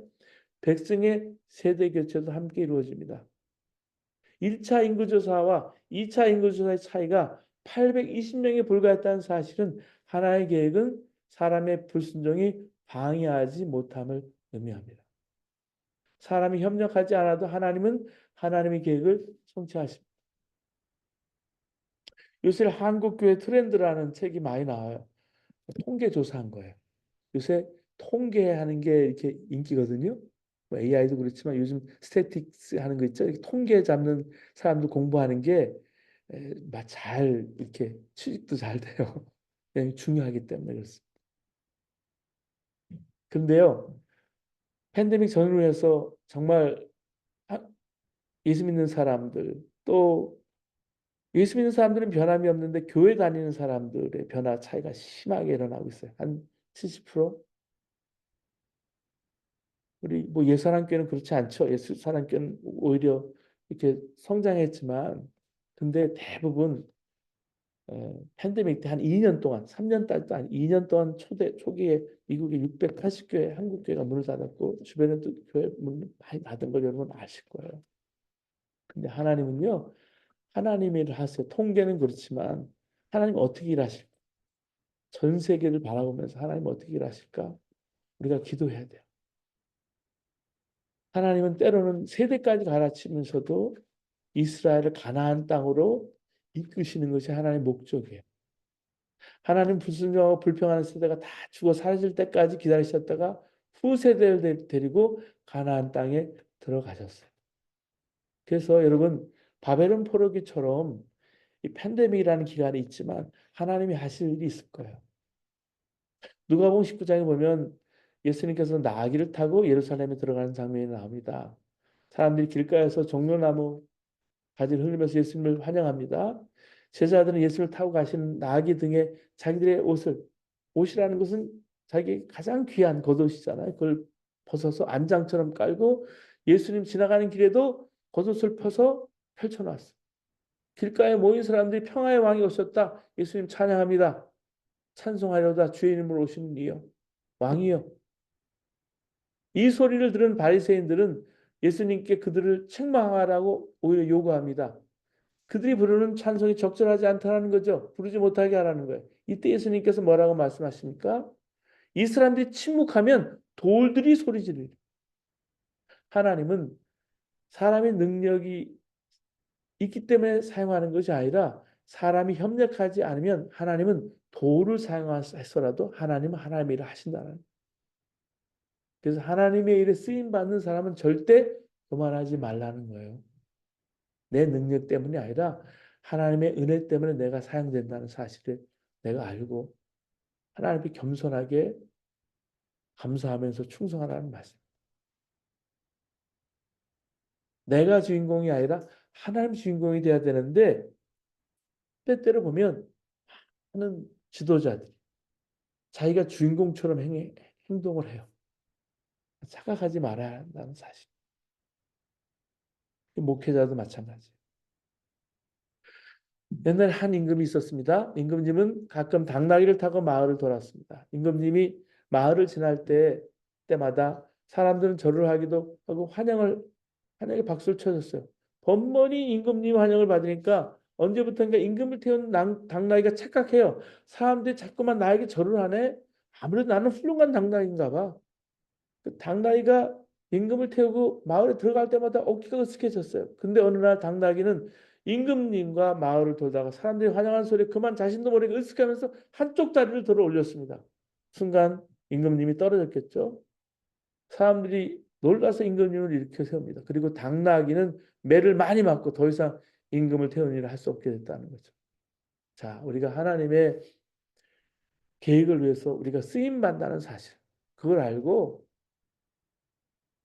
백성의 세대 교체도 함께 이루어집니다. 1차 인구조사와 2차 인구조사의 차이가 820명에 불과했다는 사실은 하나의 계획은 사람의 불순종이 방해하지 못함을 의미합니다. 사람이 협력하지 않아도 하나님은 하나님의 계획을 성취하십니다. 요새 한국교회 트렌드라는 책이 많이 나와요. 통계 조사한 거예요. 요새 통계하는 게 이렇게 인기거든요. 뭐 AI도 그렇지만 요즘 스태틱스 하는 거 있죠. 통계 잡는 사람도 공부하는 게 잘 이렇게 취직도 잘 돼요. 중요하기 때문에 그렇습니다. 근데요, 팬데믹 전후로 해서 정말 예수 믿는 사람들 또 예수 믿는 사람들은 변함이 없는데 교회 다니는 사람들의 변화 차이가 심하게 일어나고 있어요. 한 70%? 우리 뭐 예사람교회는 그렇지 않죠. 예사람교회는 오히려 이렇게 성장했지만 근데 대부분 팬데믹 때 한 2년 동안 3년 달도 한 2년 동안 초기에 미국에 680교회 한국교회가 문을 닫았고 주변에도 교회 문 많이 닫은 걸 여러분 아실 거예요. 근데 하나님은요. 하나님의 일을 하세요. 통계는 그렇지만 하나님 어떻게 일하실까? 전 세계를 바라보면서 하나님 어떻게 일하실까? 우리가 기도해야 돼요. 하나님은 때로는 세대까지 갈아치면서도 이스라엘을 가나안 땅으로 이끄시는 것이 하나님의 목적이에요. 하나님 불순종하고 불평하는 세대가 다 죽어 사라질 때까지 기다리셨다가 후세대를 데리고 가나안 땅에 들어가셨어요. 그래서 여러분 바벨론 포로기처럼 이 팬데믹이라는 기간이 있지만 하나님이 하실 일이 있을 거예요. 누가복음 19장에 보면 예수님께서 나귀를 타고 예루살렘에 들어가는 장면이 나옵니다. 사람들이 길가에서 종려나무 가지를 흘리면서 예수님을 환영합니다. 제자들은 예수를 타고 가시는 나귀 등에 자기들의 옷이라는 것은 자기 가장 귀한 겉옷이잖아요. 그걸 벗어서 안장처럼 깔고 예수님 지나가는 길에도 겉옷을 펴서 펼쳐놨어요. 길가에 모인 사람들이 평화의 왕이 오셨다. 예수님 찬양합니다. 찬송하려다 주의 이름으로 오신 이요. 왕이요. 이 소리를 들은 바리새인들은 예수님께 그들을 책망하라고 오히려 요구합니다. 그들이 부르는 찬송이 적절하지 않다는 거죠. 부르지 못하게 하라는 거예요. 이때 예수님께서 뭐라고 말씀하십니까? 이 사람들이 침묵하면 돌들이 소리 지르리. 하나님은 사람의 능력이 있기 때문에 사용하는 것이 아니라 사람이 협력하지 않으면 하나님은 돌을 사용해서라도 하나님은 하나님의 일을 하신다는 거예요. 그래서 하나님의 일에 쓰임 받는 사람은 절대 교만하지 말라는 거예요. 내 능력 때문이 아니라 하나님의 은혜 때문에 내가 사용된다는 사실을 내가 알고 하나님 앞에 겸손하게 감사하면서 충성하라는 말씀. 내가 주인공이 아니라 하나님 주인공이 돼야 되는데 때때로 보면 하는 지도자들이 자기가 주인공처럼 행동을 해요. 착각하지 말아야 한다는 사실. 목회자도 마찬가지. 옛날에 한 임금이 있었습니다. 임금님은 가끔 당나귀를 타고 마을을 돌았습니다. 임금님이 마을을 지날 때마다 사람들은 절을 하기도 하고 환영의 박수를 쳐줬어요. 번번이 임금님 환영을 받으니까 언제부턴가 임금을 태운 당나귀가 착각해요. 사람들이 자꾸만 나에게 절을 하네. 아무래도 나는 훌륭한 당나귀인가 봐. 그 당나귀가 임금을 태우고 마을에 들어갈 때마다 어깨가 으쓱해졌어요. 근데 어느 날 당나귀는 임금님과 마을을 돌다가 사람들이 환영하는 소리에 그만 자신도 모르게 으쓱하면서 한쪽 다리를 들어 올렸습니다. 순간 임금님이 떨어졌겠죠. 사람들이 놀라서 임금님을 일으켜 세웁니다. 그리고 당나귀는 매를 많이 맞고 더 이상 임금을 태우는 일을 할 수 없게 됐다는 거죠. 자, 우리가 하나님의 계획을 위해서 우리가 쓰임 받는다는 사실, 그걸 알고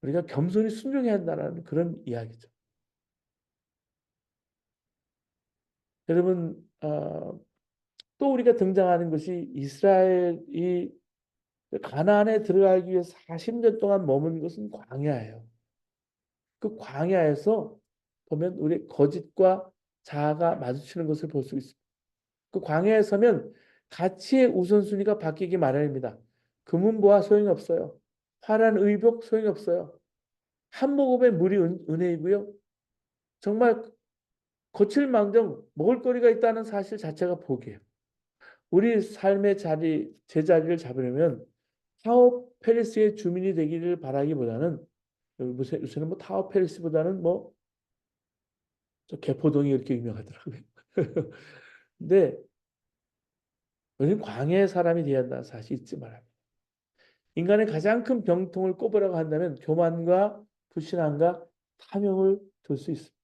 우리가 겸손히 순종해야 한다는 그런 이야기죠. 여러분, 또 우리가 등장하는 것이 이스라엘이 가나안에 들어가기 위해 40년 동안 머문 것은 광야예요. 그 광야에서 보면 우리 거짓과 자아가 마주치는 것을 볼 수 있습니다. 그 광야에 서면 가치의 우선순위가 바뀌기 마련입니다. 금은보화 소용이 없어요. 화려한 의복 소용이 없어요. 한 모금의 물이 은혜이고요. 정말 거칠망정 먹을거리가 있다는 사실 자체가 복이에요. 우리 삶의 제자리를 잡으려면 타워 페리스의 주민이 되기를 바라기보다는 요새는 뭐 타워 페리스보다는 뭐 저 개포동이 이렇게 유명하더라고요. 근데 우리는 광야의 사람이 되어야 한다는 사실 잊지 말아요. 인간의 가장 큰 병통을 꼽으라고 한다면 교만과 불신앙과 탐욕을 둘 수 있습니다.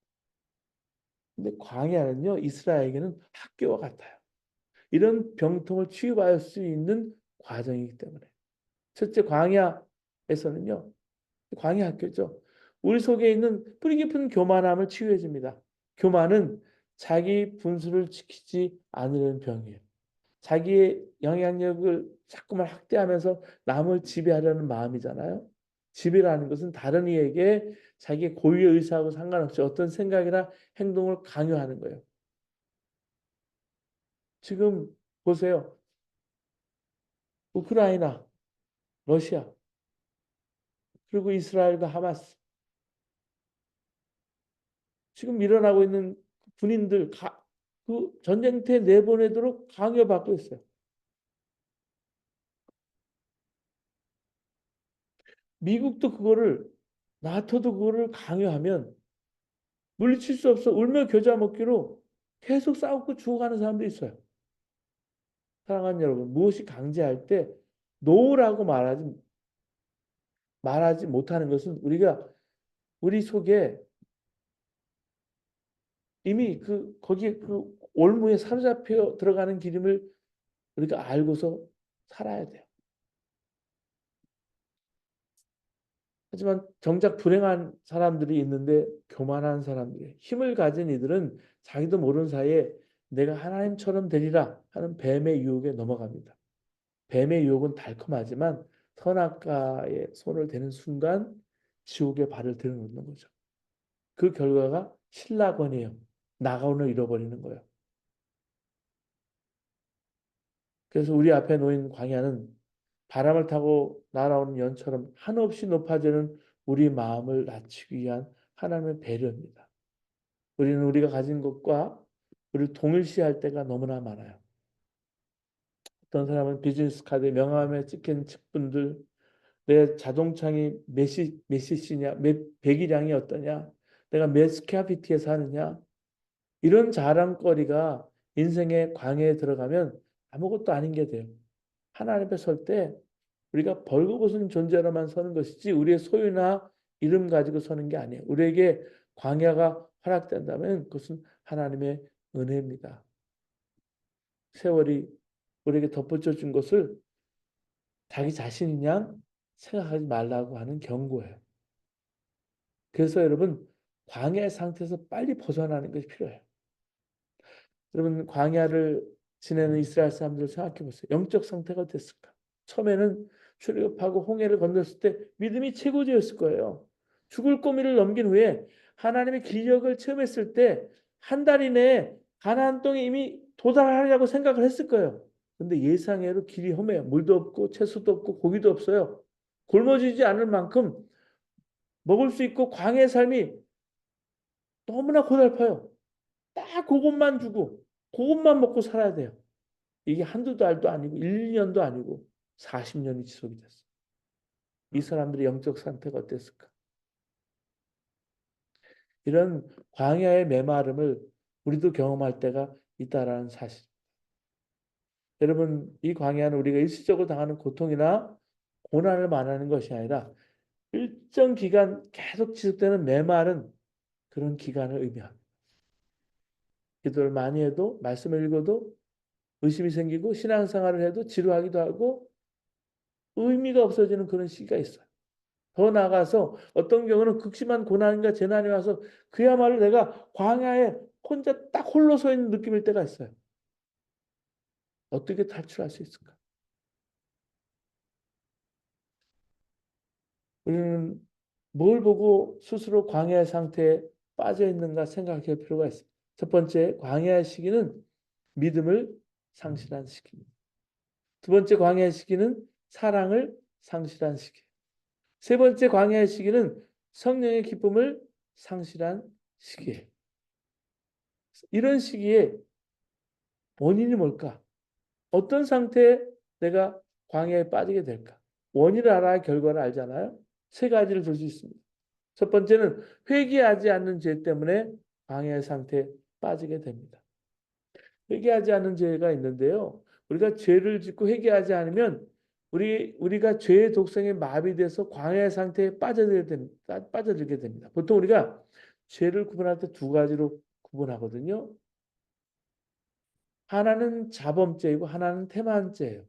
근데 광야는요, 이스라엘에게는 학교와 같아요. 이런 병통을 치유할 수 있는 과정이기 때문에. 첫째, 광야에서는요, 광야 학교죠. 우리 속에 있는 뿌리 깊은 교만함을 치유해 줍니다. 교만은 자기 분수를 지키지 않으려는 병이에요. 자기의 영향력을 자꾸만 확대하면서 남을 지배하려는 마음이잖아요. 지배라는 것은 다른 이에게 자기의 고유의 의사하고 상관없이 어떤 생각이나 행동을 강요하는 거예요. 지금 보세요. 우크라이나, 러시아, 그리고 이스라엘과 하마스. 지금 일어나고 있는 군인들 그 전쟁터에 내보내도록 강요받고 있어요. 미국도 그거를 나토도 그거를 강요하면 물리칠 수 없어 울며 겨자 먹기로 계속 싸우고 죽어가는 사람도 있어요. 사랑하는 여러분, 무엇이 강제할 때 노라고 말하지 못하는 것은 우리 속에 이미 거기에 그 올무에 사로잡혀 들어가는 기름을 우리가 알고서 살아야 돼요. 하지만 정작 불행한 사람들이 있는데 교만한 사람들이 힘을 가진 이들은 자기도 모르는 사이에 내가 하나님처럼 되리라 하는 뱀의 유혹에 넘어갑니다. 뱀의 유혹은 달콤하지만 선악과에 손을 대는 순간 지옥의 발을 들여놓는 거죠. 그 결과가 신라권이에요. 나가원을 잃어버리는 거예요. 그래서 우리 앞에 놓인 광야는 바람을 타고 날아오는 연처럼 한없이 높아지는 우리 마음을 낮추기 위한 하나님의 배려입니다. 우리는 우리가 가진 것과 우리를 동일시할 때가 너무나 많아요. 어떤 사람은 비즈니스 카드에 명함에 찍힌 직분들, 내 자동차이 몇 cc냐, 몇 배기량이 어떠냐, 내가 몇 스퀘어피트에 사느냐, 이런 자랑거리가 인생의 광야에 들어가면 아무것도 아닌 게 돼요. 하나님 앞에 설 때 우리가 벌거벗은 존재로만 서는 것이지 우리의 소유나 이름 가지고 서는 게 아니에요. 우리에게 광야가 허락된다면 그것은 하나님의 은혜입니다. 세월이 우리에게 덧붙여 준 것을 자기 자신이냐 생각하지 말라고 하는 경고예요. 그래서 여러분 광야의 상태에서 빨리 벗어나는 것이 필요해요. 여러분 광야를 지내는 이스라엘 사람들을 생각해 보세요. 영적 상태가 어땠을까? 처음에는 출애굽하고 홍해를 건넜을 때 믿음이 최고조였을 거예요. 죽을 고비를 넘긴 후에 하나님의 기적을 체험했을 때 한 달 이내에 가나안 땅에 이미 도달하려고 생각을 했을 거예요. 근데 예상외로 길이 험해요. 물도 없고 채소도 없고 고기도 없어요. 굶어지지 않을 만큼 먹을 수 있고 광야의 삶이 너무나 고달파요. 딱 그것만 주고 그것만 먹고 살아야 돼요. 이게 한두 달도 아니고 1년도 아니고 40년이 지속이 됐어요. 이 사람들의 영적 상태가 어땠을까? 이런 광야의 메마름을 우리도 경험할 때가 있다라는 사실. 여러분, 이 광야는 우리가 일시적으로 당하는 고통이나 고난을 말하는 것이 아니라 일정 기간 계속 지속되는 메마른 그런 기간을 의미합니다. 기도를 많이 해도 말씀을 읽어도 의심이 생기고 신앙생활을 해도 지루하기도 하고 의미가 없어지는 그런 시기가 있어요. 더 나아가서 어떤 경우는 극심한 고난과 재난이 와서 그야말로 내가 광야에 혼자 딱 홀로 서 있는 느낌일 때가 있어요. 어떻게 탈출할 수 있을까? 우리는 뭘 보고 스스로 광야의 상태에 빠져 있는가 생각할 필요가 있습니다. 첫 번째, 광야의 시기는 믿음을 상실한 시기입니다. 두 번째, 광야의 시기는 사랑을 상실한 시기. 세 번째, 광야의 시기는 성령의 기쁨을 상실한 시기예요. 이런 시기에 원인이 뭘까? 어떤 상태에 내가 광야에 빠지게 될까? 원인을 알아야 결과를 알잖아요. 세 가지를 들 수 있습니다. 첫 번째는 회개하지 않는 죄 때문에 광야의 상태에 빠지게 됩니다. 회개하지 않는 죄가 있는데요. 우리가 죄를 짓고 회개하지 않으면 우리가 죄의 독성에 마비돼서 광야의 상태에 빠져들게 됩니다. 보통 우리가 죄를 구분할 때 두 가지로 구분하거든요. 하나는 자범죄이고 하나는 태만죄예요.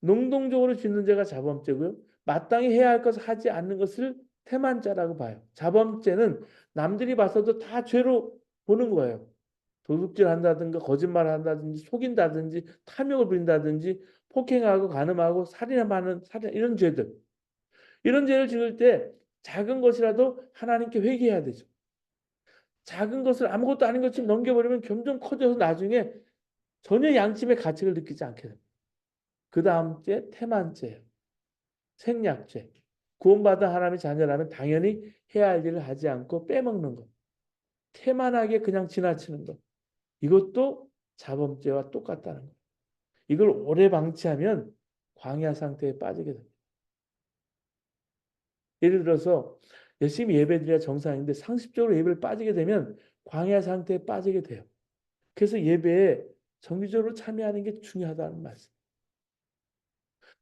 능동적으로 짓는 죄가 자범죄고요. 마땅히 해야 할 것을 하지 않는 것을 태만죄라고 봐요. 자범죄는 남들이 봐서도 다 죄로 보는 거예요. 도둑질 한다든가 거짓말 한다든지 속인다든지 탐욕을 부린다든지 폭행하고 간음하고 살인하는 살인 이런 죄들. 이런 죄를 지을 때 작은 것이라도 하나님께 회개해야 되죠. 작은 것을 아무것도 아닌 것처럼 넘겨버리면 점점 커져서 나중에 전혀 양심의 가책을 느끼지 않게 됩니다. 그 다음 죄 태만죄예요. 생략죄. 구원받은 하나님의 자녀라면 당연히 해야 할 일을 하지 않고 빼먹는 것. 태만하게 그냥 지나치는 것. 이것도 자범죄와 똑같다는 거예요. 이걸 오래 방치하면 광야 상태에 빠지게 됩니다. 예를 들어서 열심히 예배드려야 정상인데 상습적으로 예배를 빠지게 되면 광야 상태에 빠지게 돼요. 그래서 예배에 정기적으로 참여하는 게 중요하다는 말씀.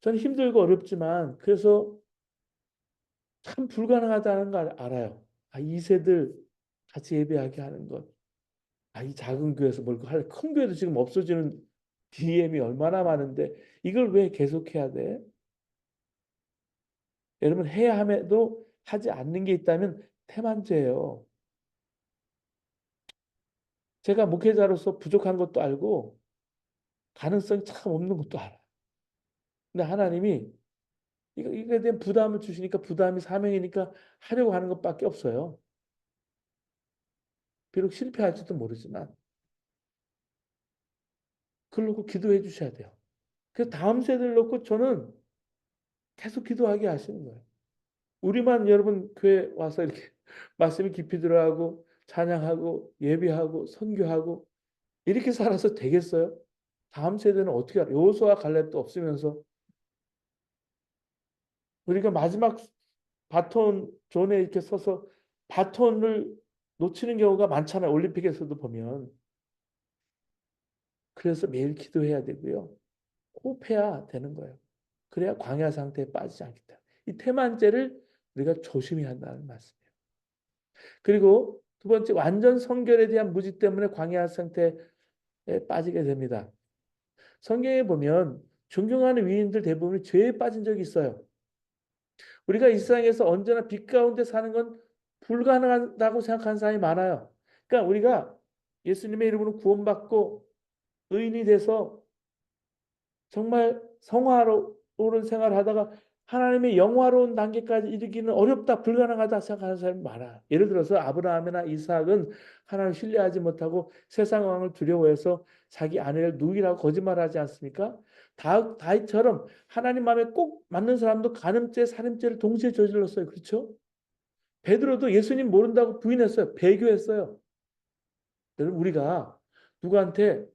저는 힘들고 어렵지만 그래서 참 불가능하다는 걸 알아요. 아, 2세들 같이 예배하게 하는 것. 아, 이 작은 교회에서 뭘 할, 큰 교회도 지금 없어지는 DM이 얼마나 많은데 이걸 왜 계속해야 돼? 여러분 해야 함에도 하지 않는 게 있다면 태만죄예요. 제가 목회자로서 부족한 것도 알고 가능성이 참 없는 것도 알아요. 근데 하나님이 이거에 대한 부담을 주시니까 부담이 사명이니까 하려고 하는 것밖에 없어요. 비록 실패할지도 모르지만 그걸 놓고 기도해 주셔야 돼요. 그래서 다음 세대를 놓고 저는 계속 기도하게 하시는 거예요. 우리만 여러분 교회 와서 이렇게 말씀이 깊이 들어가고 찬양하고 예배하고 선교하고 이렇게 살아서 되겠어요? 다음 세대는 어떻게 할요? 여호수아 갈렙도 없으면서 우리가 마지막 바톤 존에 이렇게 서서 바톤을 놓치는 경우가 많잖아요. 올림픽에서도 보면. 그래서 매일 기도해야 되고요. 호흡해야 되는 거예요. 그래야 광야 상태에 빠지지 않기 때문에. 이 태만죄를 우리가 조심해야 한다는 말씀이에요. 그리고 두 번째, 완전 성결에 대한 무지 때문에 광야 상태에 빠지게 됩니다. 성경에 보면 존경하는 위인들 대부분이 죄에 빠진 적이 있어요. 우리가 이 세상에서 언제나 빛 가운데 사는 건 불가능하다고 생각하는 사람이 많아요. 그러니까 우리가 예수님의 이름으로 구원받고 의인이 돼서 정말 성화로운 생활을 하다가 하나님의 영화로운 단계까지 이르기는 어렵다, 불가능하다 생각하는 사람이 많아요. 예를 들어서 아브라함이나 이삭은 하나님을 신뢰하지 못하고 세상 왕을 두려워해서 자기 아내를 누이라고 거짓말하지 않습니까? 다윗처럼 하나님 마음에 꼭 맞는 사람도 간음죄, 살인죄를 동시에 저질렀어요. 그렇죠? 베드로도 예수님 모른다고 부인했어요. 배교했어요. 여러분 우리가 누구한테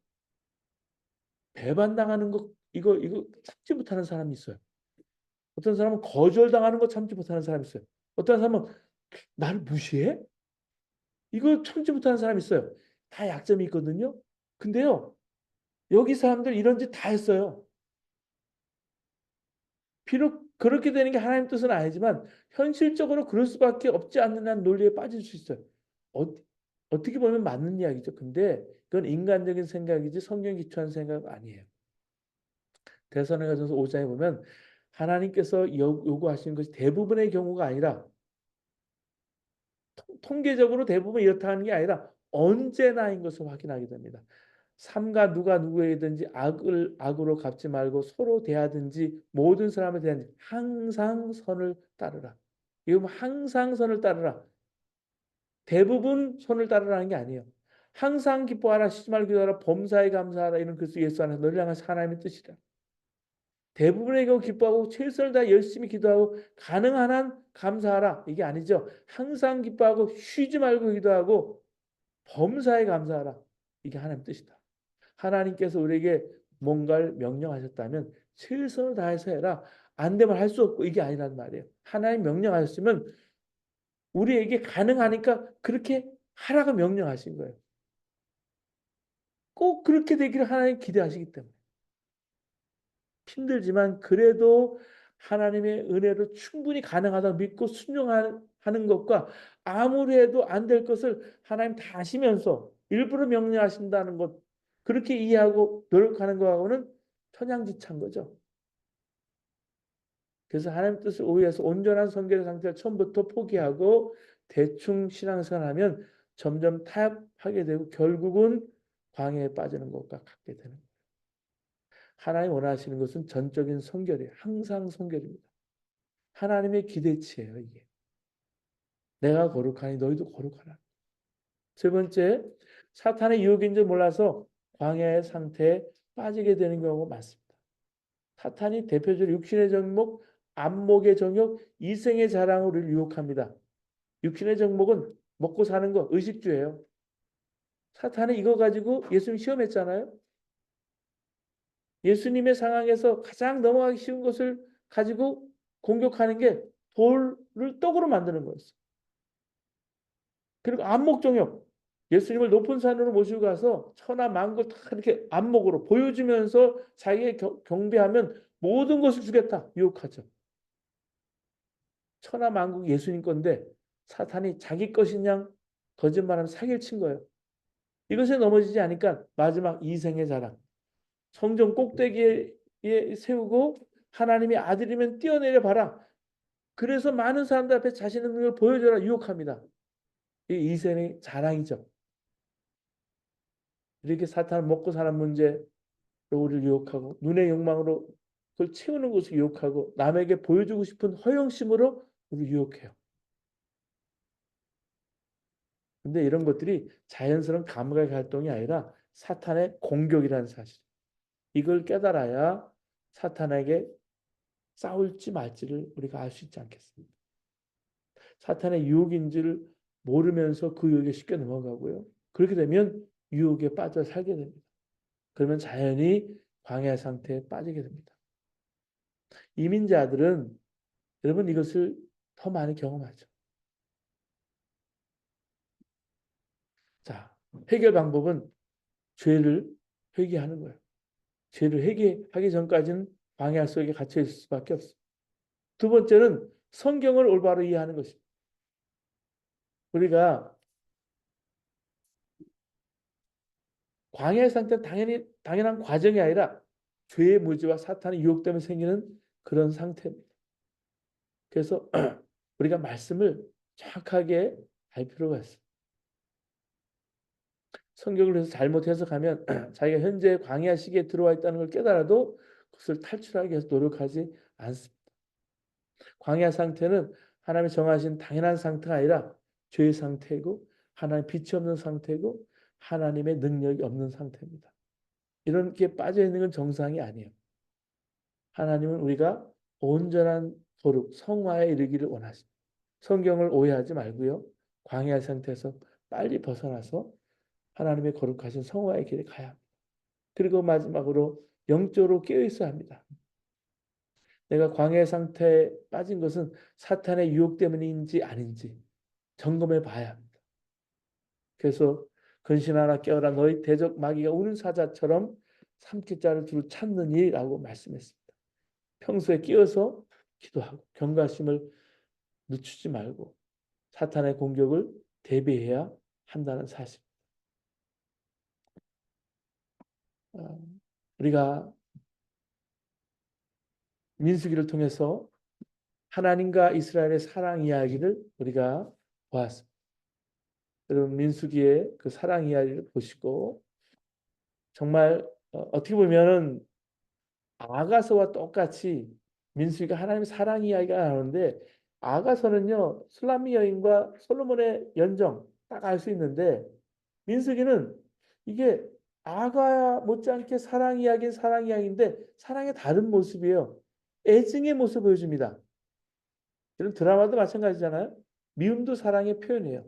배반당하는 거 이거 참지 못하는 사람이 있어요. 어떤 사람은 거절당하는 거 참지 못하는 사람이 있어요. 어떤 사람은 나를 무시해? 이거 참지 못하는 사람이 있어요. 다 약점이 있거든요. 근데요, 여기 사람들 이런 짓 다 했어요. 비록 그렇게 되는 게 하나님 뜻은 아니지만 현실적으로 그럴 수밖에 없지 않는 논리에 빠질 수 있어요. 어, 어떻게 보면 맞는 이야기죠. 근데 그건 인간적인 생각이지 성경 기초한 생각 아니에요. 대선회가전서 5장에 보면 하나님께서 요구하시는 것이 대부분의 경우가 아니라 통계적으로 대부분 이렇다 하는 게 아니라 언제나인 것을 확인하게 됩니다. 삼가 누가 누구에게든지 악으로 갚지 말고 서로 대하든지 모든 사람에 대한 항상 선을 따르라. 이거 항상 선을 따르라. 대부분 선을 따르라는 게 아니에요. 항상 기뻐하라, 쉬지 말고 기도하라, 범사에 감사하라. 이런 그리스도 예수 안에서 너를 향한 하나님의 뜻이다. 대부분의 경우 기뻐하고 최선을 다해 열심히 기도하고 가능한 한 감사하라. 이게 아니죠. 항상 기뻐하고 쉬지 말고 기도하고 범사에 감사하라. 이게 하나님 뜻이다. 하나님께서 우리에게 뭔가를 명령하셨다면 최선을 다해서 해라. 안 되면 할 수 없고 이게 아니란 말이에요. 하나님 명령하셨으면 우리에게 가능하니까 그렇게 하라고 명령하신 거예요. 꼭 그렇게 되기를 하나님 기대하시기 때문에. 힘들지만 그래도 하나님의 은혜로 충분히 가능하다고 믿고 순종하는 것과 아무리 해도 안 될 것을 하나님 다 아시면서 일부러 명령하신다는 것 그렇게 이해하고 노력하는 거하고는 천양지차인 거죠. 그래서 하나님 뜻을 오해해서 온전한 성결의 상태를 처음부터 포기하고 대충 신앙생활하면 점점 타협하게 되고 결국은 광야에 빠지는 것과 같게 되는 거예요. 하나님 원하시는 것은 전적인 성결이에요. 항상 성결입니다. 하나님의 기대치예요, 이게. 내가 거룩하니 너희도 거룩하라. 세 번째, 사탄의 유혹인 줄 몰라서 광야의 상태에 빠지게 되는 경우가 많습니다. 사탄이 대표적으로 육신의 정목, 안목의 정욕, 이생의 자랑으로 유혹합니다. 육신의 정목은 먹고 사는 거, 의식주예요. 사탄이 이거 가지고 예수님 시험했잖아요. 예수님의 상황에서 가장 넘어가기 쉬운 것을 가지고 공격하는 게 돌을 떡으로 만드는 거였어요. 그리고 안목정욕. 예수님을 높은 산으로 모시고 가서 천하 만국 다 이렇게 안목으로 보여주면서 자기의 경배하면 모든 것을 주겠다. 유혹하죠. 천하 만국 예수님 건데 사탄이 자기 것이냐 거짓말하면 사기를 친 거예요. 이것에 넘어지지 않으니까 마지막 이생의 자랑. 성전 꼭대기에 세우고 하나님의 아들이면 뛰어내려 봐라. 그래서 많은 사람들 앞에 자신의 능력을 보여줘라 유혹합니다. 이 이생의 자랑이죠. 이렇게 사탄은 먹고 사는 문제로 우리를 유혹하고 눈의 욕망으로 그걸 채우는 것을 유혹하고 남에게 보여주고 싶은 허영심으로 우리를 유혹해요. 근데 이런 것들이 자연스러운 감각의 활동이 아니라 사탄의 공격이라는 사실. 이걸 깨달아야 사탄에게 싸울지 말지를 우리가 알 수 있지 않겠습니까? 사탄의 유혹인지를 모르면서 그 유혹에 쉽게 넘어가고요. 그렇게 되면 유혹에 빠져 살게 됩니다. 그러면 자연히 광야 상태에 빠지게 됩니다. 이민자들은 여러분 이것을 더 많이 경험하죠. 자, 해결 방법은 죄를 회개하는 거예요. 죄를 회개하기 전까지는 광야 속에 갇혀 있을 수밖에 없어요. 두 번째는 성경을 올바로 이해하는 것입니다. 우리가 광야의 상태는 당연한 과정이 아니라 죄의 무지와 사탄의 유혹 때문에 생기는 그런 상태입니다. 그래서 우리가 말씀을 정확하게 알 필요가 있어요. 성경을 그래서 잘못 해석하면 자기가 현재 광야 시기에 들어와 있다는 걸 깨달아도 그것을 탈출하기 위해서 노력하지 않습니다. 광야 상태는 하나님이 정하신 당연한 상태가 아니라 죄의 상태이고 하나님 빛이 없는 상태이고 하나님의 능력이 없는 상태입니다. 이런 게 빠져 있는 건 정상이 아니에요. 하나님은 우리가 온전한 거룩, 성화에 이르기를 원하십니다. 성경을 오해하지 말고요. 광야 상태에서 빨리 벗어나서 하나님의 거룩하신 성화의 길에 가야 합니다. 그리고 마지막으로 영적으로 깨어 있어야 합니다. 내가 광야 상태에 빠진 것은 사탄의 유혹 때문인지 아닌지 점검해 봐야 합니다. 그래서 근신하라 깨어라 너희 대적 마귀가 우는 사자처럼 삼킬 자를 두루 찾느니라고 말씀했습니다. 평소에 끼어서 기도하고 경각심을 늦추지 말고 사탄의 공격을 대비해야 한다는 사실. 우리가 민수기를 통해서 하나님과 이스라엘의 사랑 이야기를 우리가 보았습니다. 여러분 민수기의 그 사랑 이야기를 보시고 정말 어떻게 보면은 아가서와 똑같이 민수기가 하나님의 사랑 이야기가 나오는데 아가서는요 술람미 여인과 솔로몬의 연정 딱 알 수 있는데 민수기는 이게 아가 못지않게 사랑 이야기는 사랑 이야기인데 사랑의 다른 모습이에요. 애증의 모습을 보여줍니다. 이런 드라마도 마찬가지잖아요. 미움도 사랑의 표현이에요.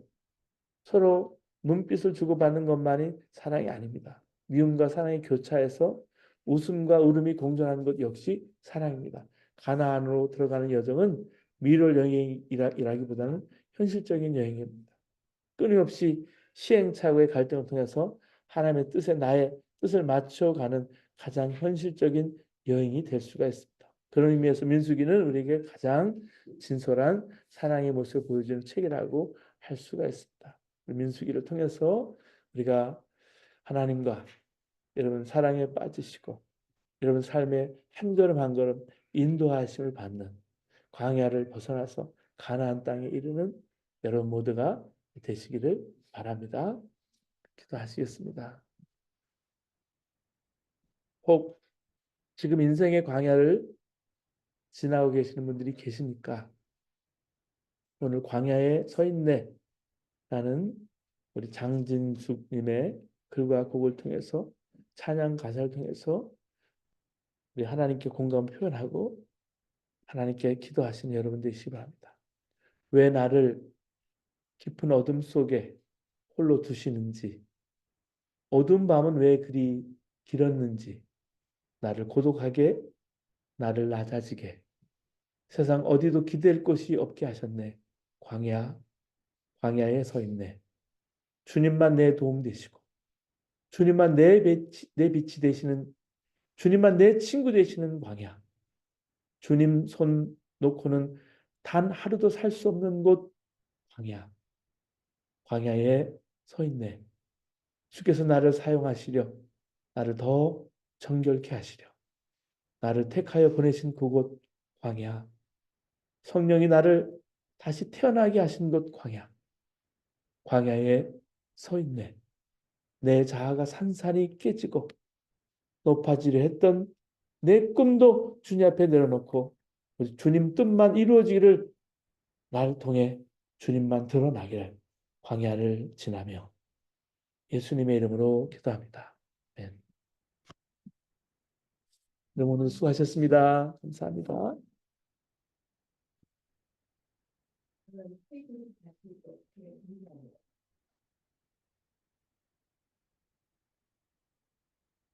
서로 눈빛을 주고받는 것만이 사랑이 아닙니다. 미움과 사랑의 교차에서 웃음과 울음이 공존하는 것 역시 사랑입니다. 가나안으로 들어가는 여정은 미럴 여행이라기보다는 현실적인 여행입니다. 끊임없이 시행착오의 갈등을 통해서 하나님의 뜻에 나의 뜻을 맞춰가는 가장 현실적인 여행이 될 수가 있습니다. 그런 의미에서 민수기는 우리에게 가장 진솔한 사랑의 모습을 보여주는 책이라고 할 수가 있습니다. 민수기를 통해서 우리가 하나님과 여러분 사랑에 빠지시고 여러분 삶의 한 걸음 한 걸음 인도하심을 받는 광야를 벗어나서 가나안 땅에 이르는 여러분 모두가 되시기를 바랍니다. 기도하시겠습니다. 혹 지금 인생의 광야를 지나고 계시는 분들이 계시니까 오늘 광야에 서 있네 라는 우리 장진숙님의 글과 곡을 통해서 찬양 가사를 통해서 우리 하나님께 공감 표현하고 하나님께 기도하시는 여러분 되시기 바랍니다. 왜 나를 깊은 어둠 속에 홀로 두시는지, 어두운 밤은 왜 그리 길었는지, 나를 고독하게, 나를 낮아지게, 세상 어디도 기댈 곳이 없게 하셨네. 광야에 서 있네. 주님만 내 도움 되시고, 주님만 내 빛이 되시는, 주님만 내 친구 되시는 광야. 주님 손 놓고는 단 하루도 살 수 없는 곳 광야. 광야에 서 있네. 주께서 나를 사용하시려 나를 더 정결케 하시려 나를 택하여 보내신 그곳 광야. 성령이 나를 다시 태어나게 하신 곳 광야. 광야에 서 있네. 내 자아가 산산이 깨지고 높아지려 했던 내 꿈도 주님 앞에 내려놓고 우리 주님 뜻만 이루어지기를 나를 통해 주님만 드러나기를 광야를 지나며 예수님의 이름으로 기도합니다. 아멘. 여러분 오늘 수고하셨습니다. 감사합니다.